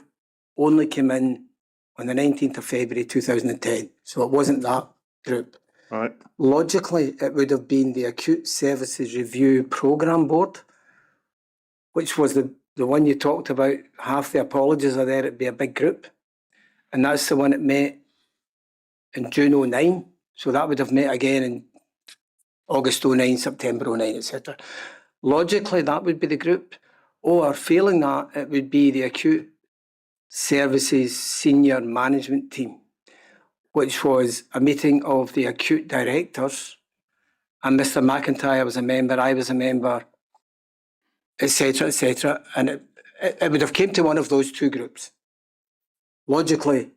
only came in on the 19th of February 2010, so it wasn't that group. Right. Logically, it would have been the Acute Services Review Programme Board, which was the one you talked about. Half the apologies are there, it'd be a big group. And that's the one that met in June 09. So that would have met again in August 09, September 09, etc. Logically, that would be the group. Or failing that, it would be the Acute Services Senior Management Team, which was a meeting of the acute directors, and Mr. McIntyre was a member, I was a member, etc., and it would have came to one of those two groups. Logically,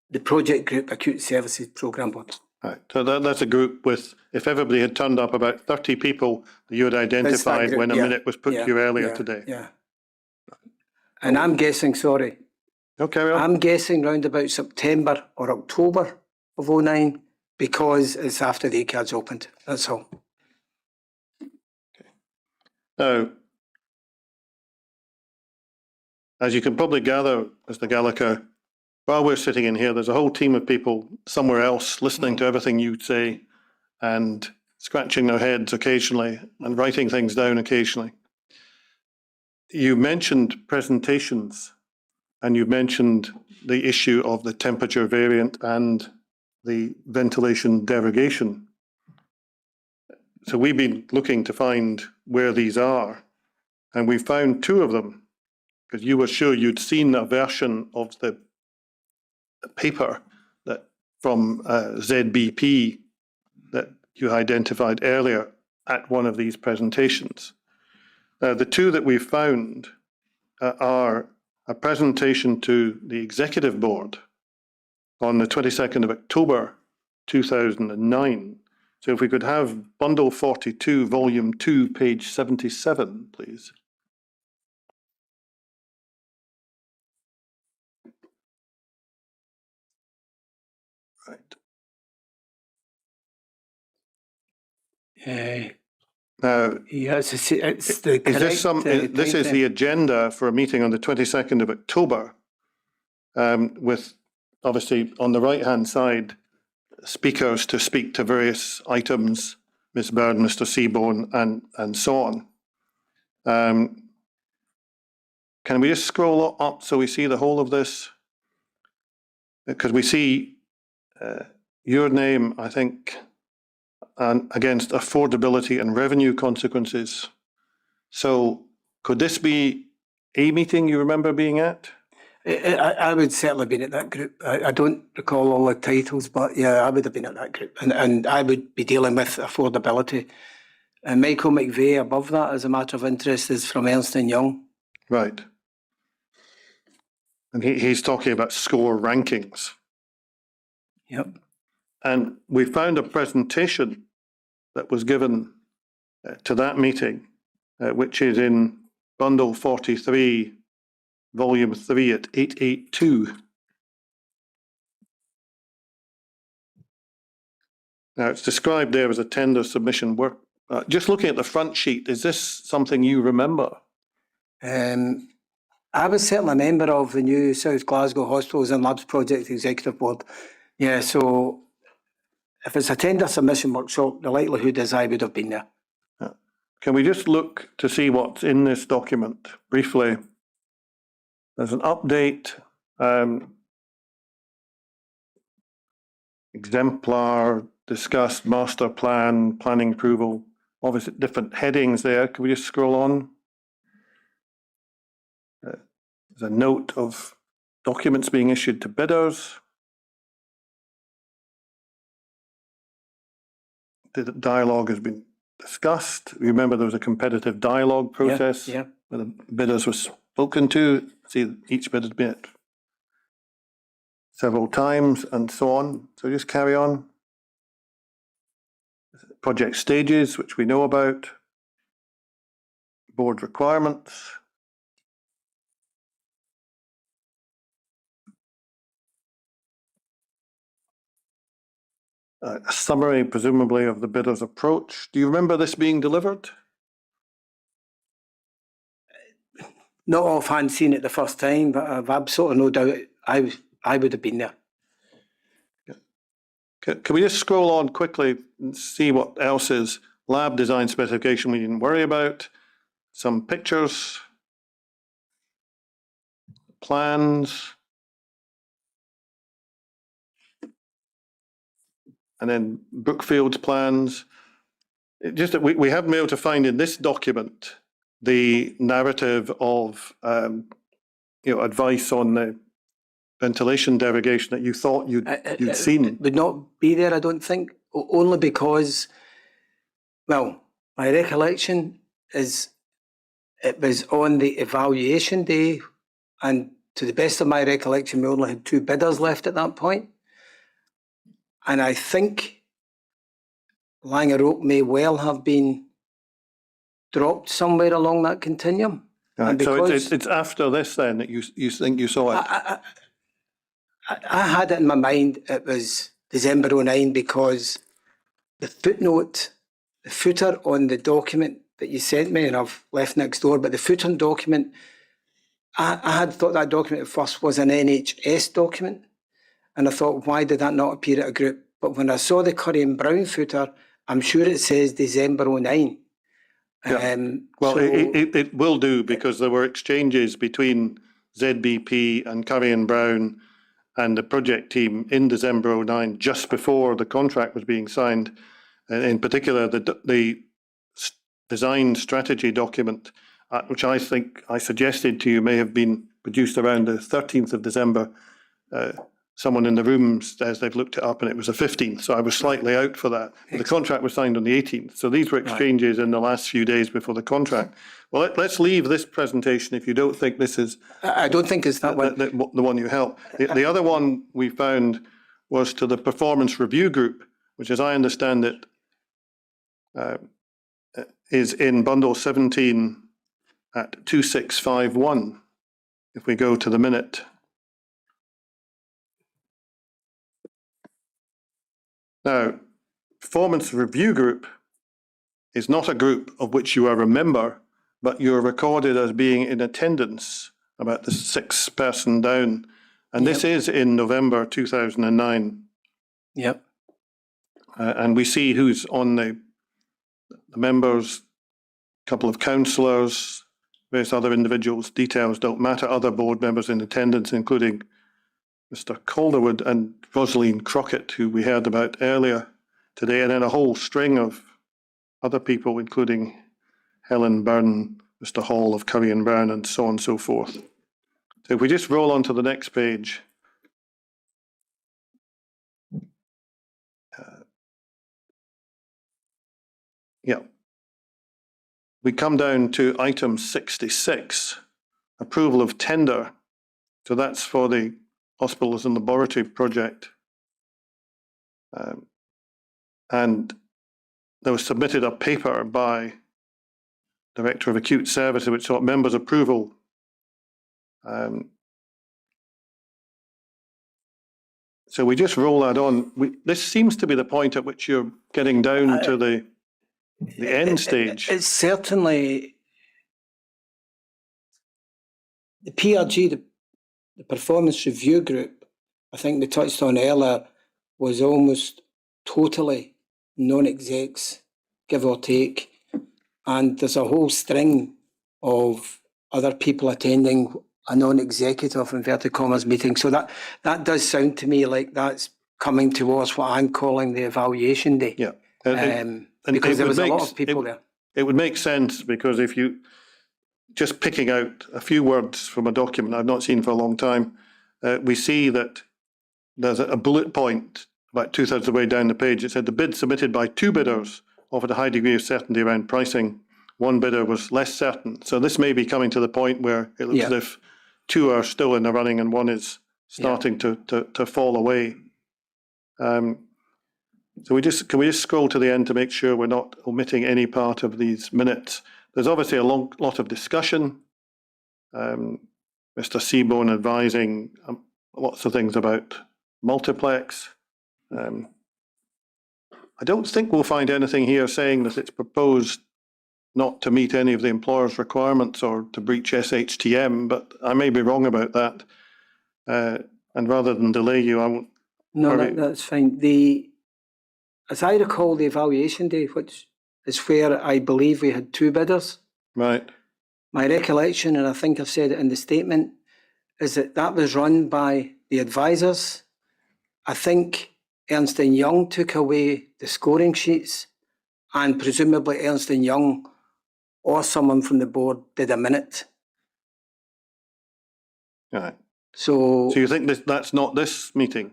the project group, Acute Services Programme Board. Right. So that's a group with, if everybody had turned up, about 30 people that you had identified group, when a yeah, minute was put to you earlier today. Yeah. And I'm guessing, sorry, Okay, well. I'm guessing round about September or October of 09, because it's after the ACADS opened. That's all. Now, as you can probably gather, Mr. Gallagher, while we're sitting in here, there's a whole team of people somewhere else listening to everything you say and scratching their heads occasionally and writing things down occasionally. You mentioned presentations, and you mentioned the issue of the temperature variant and the ventilation derogation. So we've been looking to find where these are, and we found two of them, because you were sure you'd seen a version of the paper that from ZBP that you identified earlier at one of these presentations. The two that we found are a presentation to the Executive Board on the 22nd of October 2009. So if we could have Bundle 42, Volume 2, page 77, please. Right. Now, Yes, it's the is this correct, this is timeframe. the agenda for a meeting on the 22nd of October, with obviously on the right-hand side, speakers to speak to various items, Ms. Bird, Mr. Seaborn, and so on. Can we just scroll up so we see the whole of this? Because we see your name, I think, against affordability and revenue consequences. So could this be a meeting you remember being at? I would certainly have been at that group. I don't recall all the titles, but yeah, I would have been at that group. And I would be dealing with affordability. And Michael McVeigh above that, as a matter of interest, is from Ernst & Young. Right. And he's talking about score rankings. Yep. And we found a presentation that was given to that meeting, which is in bundle 43, volume 3 at 882. Now it's described there as a tender submission work. Just looking at the front sheet, is this something you remember? I was certainly a member of the new South Glasgow Hospitals and Labs Project Executive Board. Yeah, so if it's a tender submission workshop, the likelihood is I would have been there. Can we just look to see what's in this document briefly? There's an update, exemplar, discussed, master plan, planning approval, obviously different headings there. Can we just scroll on? There's a note of documents being issued to bidders. The dialogue has been discussed. Remember, there was a competitive dialogue process Yeah. where the bidders were spoken to. See, each bidder's been at several times and so on. So just carry on. Project stages, which we know about. Board requirements. A summary, presumably, of the bidder's approach. Do you remember this being delivered? Not offhand seen it the first time, but I've absolutely no doubt I would have been there. Can we just scroll on quickly and see what else is? Lab design specification we didn't worry about. Some pictures. Plans. And then Brookfield's plans. Just that we haven't been able to find in this document the narrative of advice on the ventilation derogation that you thought you'd seen. It would not be there, I don't think, only because, well, my recollection is it was on the evaluation day, and to the best of my recollection, we only had 2 bidders left at that point. And I think Langer Oak may well have been dropped somewhere along that continuum. Right, so it's after this then that you think you saw it? I had it in my mind it was December 2009 because the footnote, the footer on the document that you sent me, and I've left next door, but the footer document, I had thought that document at first was an NHS document. And I thought, why did that not appear at a group? But when I saw the Curry and Brown footer, I'm sure it says December 2009. Yeah. Well, it will do because there were exchanges between ZBP and Curry and Brown and the project team in December 2009, just before the contract was being signed. And in particular, the design strategy document, which I think I suggested to you may have been produced around the 13th of December. Someone in the room says they've looked it up and it was the 15th, so I was slightly out for that. But the contract was signed on the 18th, so these were exchanges in the last few days before the contract. Well, let's leave this presentation if you don't think this is... I don't think it's that one. The one you helped. The other one we found was to the performance review group, which as I understand it, is in bundle 17 at 2651. If we go to the minute. Now, performance review group is not a group of which you are a member, but you're recorded as being in attendance, about the 6th person down. And this is in November 2009. Yep. And we see who's on the members, a couple of councillors, various other individuals. Details don't matter. Other board members in attendance, including Mr. Calderwood and Rosaline Crockett, who we heard about earlier today, and then a whole string of other people, including Helen Byrne, Mr. Hall of Curry and Byrne, and so on and so forth. So if we just roll on to the next page. Yeah. We come down to item 66, approval of tender. So that's for the hospitals and laboratory project. And there was submitted a paper by Director of Acute Services which sought members' approval. So we just roll that on. This seems to be the point at which you're getting down to the end stage. It's certainly the PRG, the Performance Review Group, I think we touched on earlier, was almost totally non-execs, give or take. And there's a whole string of other people attending a non-executive, inverted commas, meeting. So that does sound to me like that's coming towards what I'm calling the evaluation day. Yeah. Because there was a lot of people there. It would make sense, because if you, just picking out a few words from a document I've not seen for a long time, we see that there's a bullet point about 2/3 of the way down the page. It said the bid submitted by 2 bidders offered a high degree of certainty around pricing. 1 bidder was less certain. So this may be coming to the point where it looks as if 2 are still in the running and 1 is starting to fall away. So can we just scroll to the end to make sure we're not omitting any part of these minutes? There's obviously a lot of discussion. Mr. Seaborn advising lots of things about multiplex. I don't think we'll find anything here saying that it's proposed not to meet any of the employer's requirements or to breach SHTM, but I may be wrong about that. And rather than delay you, I won't. No, that's fine. As I recall, the evaluation day, which is where I believe we had 2 bidders. Right. My recollection, and I think I've said it in the statement, is that was run by the advisors. I think Ernst & Young took away the scoring sheets, and presumably Ernst & Young or someone from the board did a minute. Right. So you think that's not this meeting?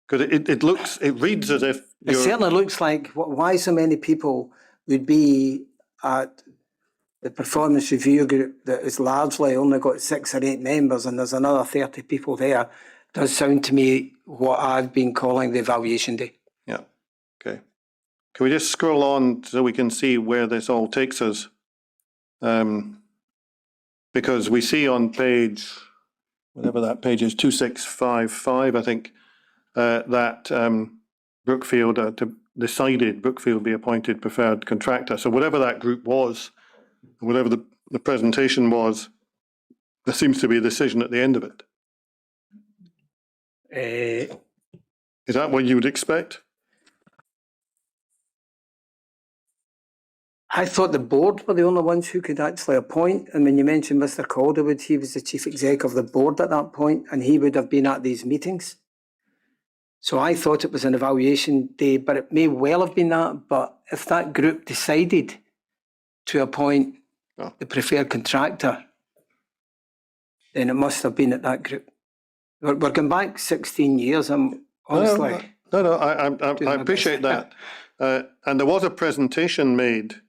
Because it reads as if it certainly looks like why so many people would be at the Performance Review Group that is largely only got 6 or 8 members and there's another 30 people there, does sound to me what I've been calling the evaluation day. Yeah. Okay. Can we just scroll on so we can see where this all takes us? Because we see on page, whatever that page is, 2655, I think, that Brookfield decided Brookfield be appointed preferred contractor. So whatever that group was, whatever the presentation was, there seems to be a decision at the end of it. Is that what you would expect? I thought the board were the only ones who could actually appoint. And when you mentioned Mr. Calderwood, he was the chief exec of the board at that point, and he would have been at these meetings. So I thought it was an evaluation day, but it may well have been that. But if that group decided to appoint the preferred contractor, then it must have been at that group. We're going back 16 years, honestly. No, I appreciate that. And there was a presentation made,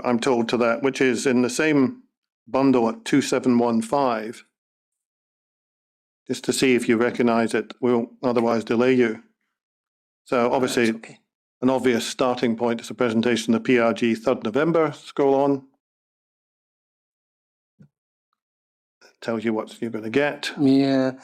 I'm told, to that, which is in the same bundle at 2715. Just to see if you recognise it, we won't otherwise delay you. So obviously, an obvious starting point is a presentation of the PRG 3rd November. Scroll on. It tells you what you're going to get. Yeah.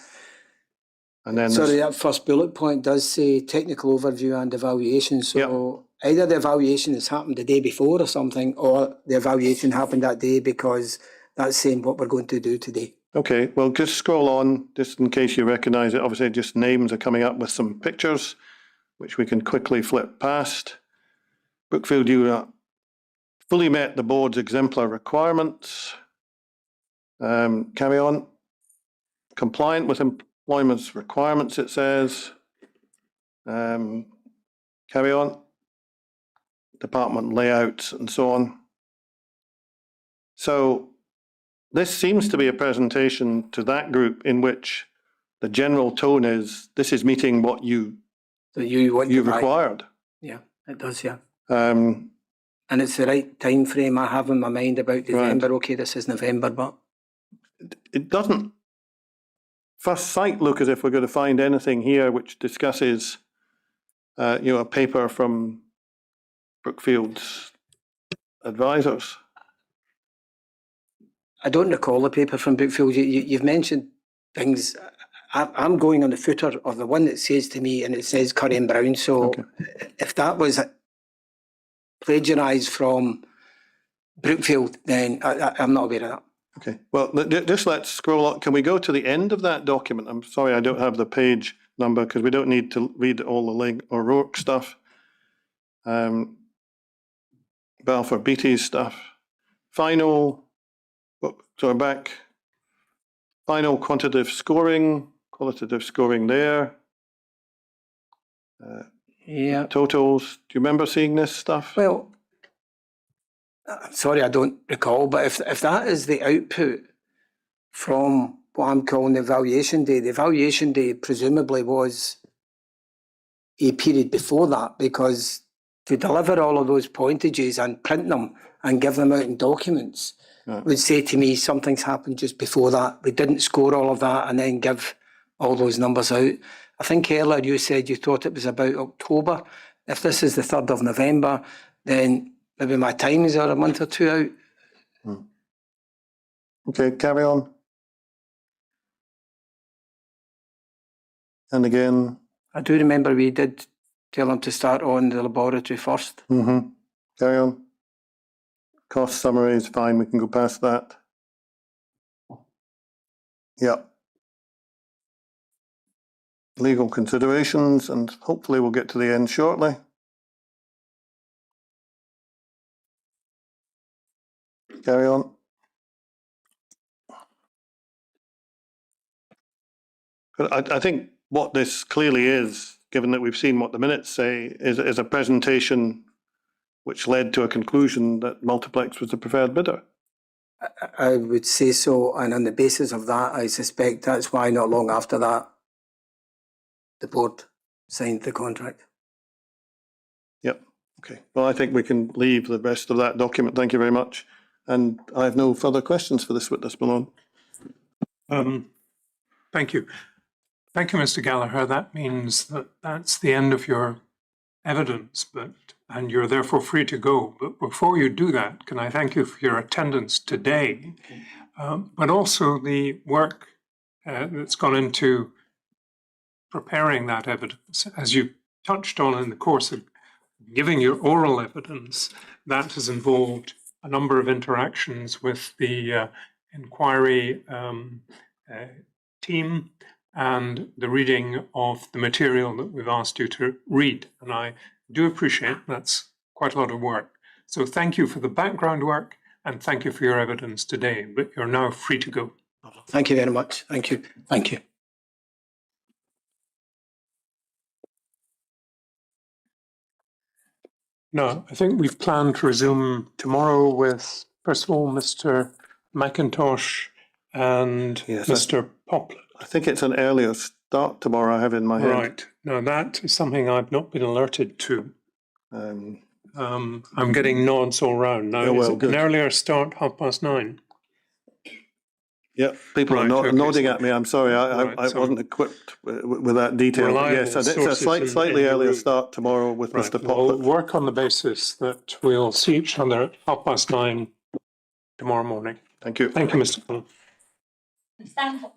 And then sorry, that first bullet point does say technical overview and evaluation. So either the evaluation has happened the day before or something, or the evaluation happened that day because that's saying what we're going to do today. Okay, well, just scroll on, just in case you recognise it. Obviously, just names are coming up with some pictures, which we can quickly flip past. Brookfield, you fully met the board's exemplar requirements. Carry on. Compliant with employment's requirements, it says. Carry on. Department layouts and so on. So this seems to be a presentation to that group in which the general tone is, this is meeting what you required. Yeah, it does, yeah. Um, And it's the right time frame I have in my mind about December. Right. Okay, this is November, but it doesn't first sight look as if we're going to find anything here which discusses, a paper from Brookfield's advisors. I don't recall the paper from Brookfield. You've mentioned things. I'm going on the footer of the one that says to me, and it says Curry and Brown. So okay. If that was plagiarised from Brookfield, then I'm not aware of that. Okay, well, just let's scroll on. Can we go to the end of that document? I'm sorry, I don't have the page number because we don't need to read all the Link or Rourke stuff. Balfour Beatty's stuff. Final, so we're back. Final qualitative scoring there. Yeah. Totals. Do you remember seeing this stuff? Well, sorry, I don't recall, but if that is the output from what I'm calling the evaluation day presumably was a period before that, because to deliver all of those pointages and print them and give them out in documents would say to me something's happened just before that. We didn't score all of that and then give all those numbers out. I think earlier you said you thought it was about October. If this is the 3rd of November, then maybe my timings are a month or two out. Okay, carry on. And again. I do remember we did tell them to start on the laboratory first. Mm-hmm. Carry on. Cost summary is fine, we can go past that. Yep. Legal considerations, and hopefully we'll get to the end shortly. Carry on. But I think what this clearly is, given that we've seen what the minutes say, is a presentation which led to a conclusion that Multiplex was the preferred bidder. I would say so, and on the basis of that, I suspect that's why not long after that, the board signed the contract. Yep. Okay. Well, I think we can leave the rest of that document. Thank you very much. And I have no further questions for this witness, Malone. Thank you. Thank you, Mr. Gallagher. That means that that's the end of your evidence, and you're therefore free to go. But before you do that, can I thank you for your attendance today, but also the work that's gone into preparing that evidence. As you touched on in the course of giving your oral evidence, that has involved a number of interactions with the inquiry team and the reading of the material that we've asked you to read. And I do appreciate that's quite a lot of work. So thank you for the background work and thank you for your evidence today, but you're now free to go. Thank you very much. Thank you. Thank you. No, I think we've planned to resume tomorrow with, first of all, Mr. McIntosh and yes, Mr. Poplar. I think it's an earlier start tomorrow I have in my head. Right. Now that is something I've not been alerted to. I'm getting nods all round. Now, is it an earlier start, 9:30? Yeah, people are nodding at me. I'm sorry, I wasn't equipped with that detail. Yes, it's a slightly earlier start tomorrow with Mr. Poplar. We'll work on the basis that we'll see each other at 9:30 tomorrow morning. Thank you. Thank you, Mr. Cullen. Stand up.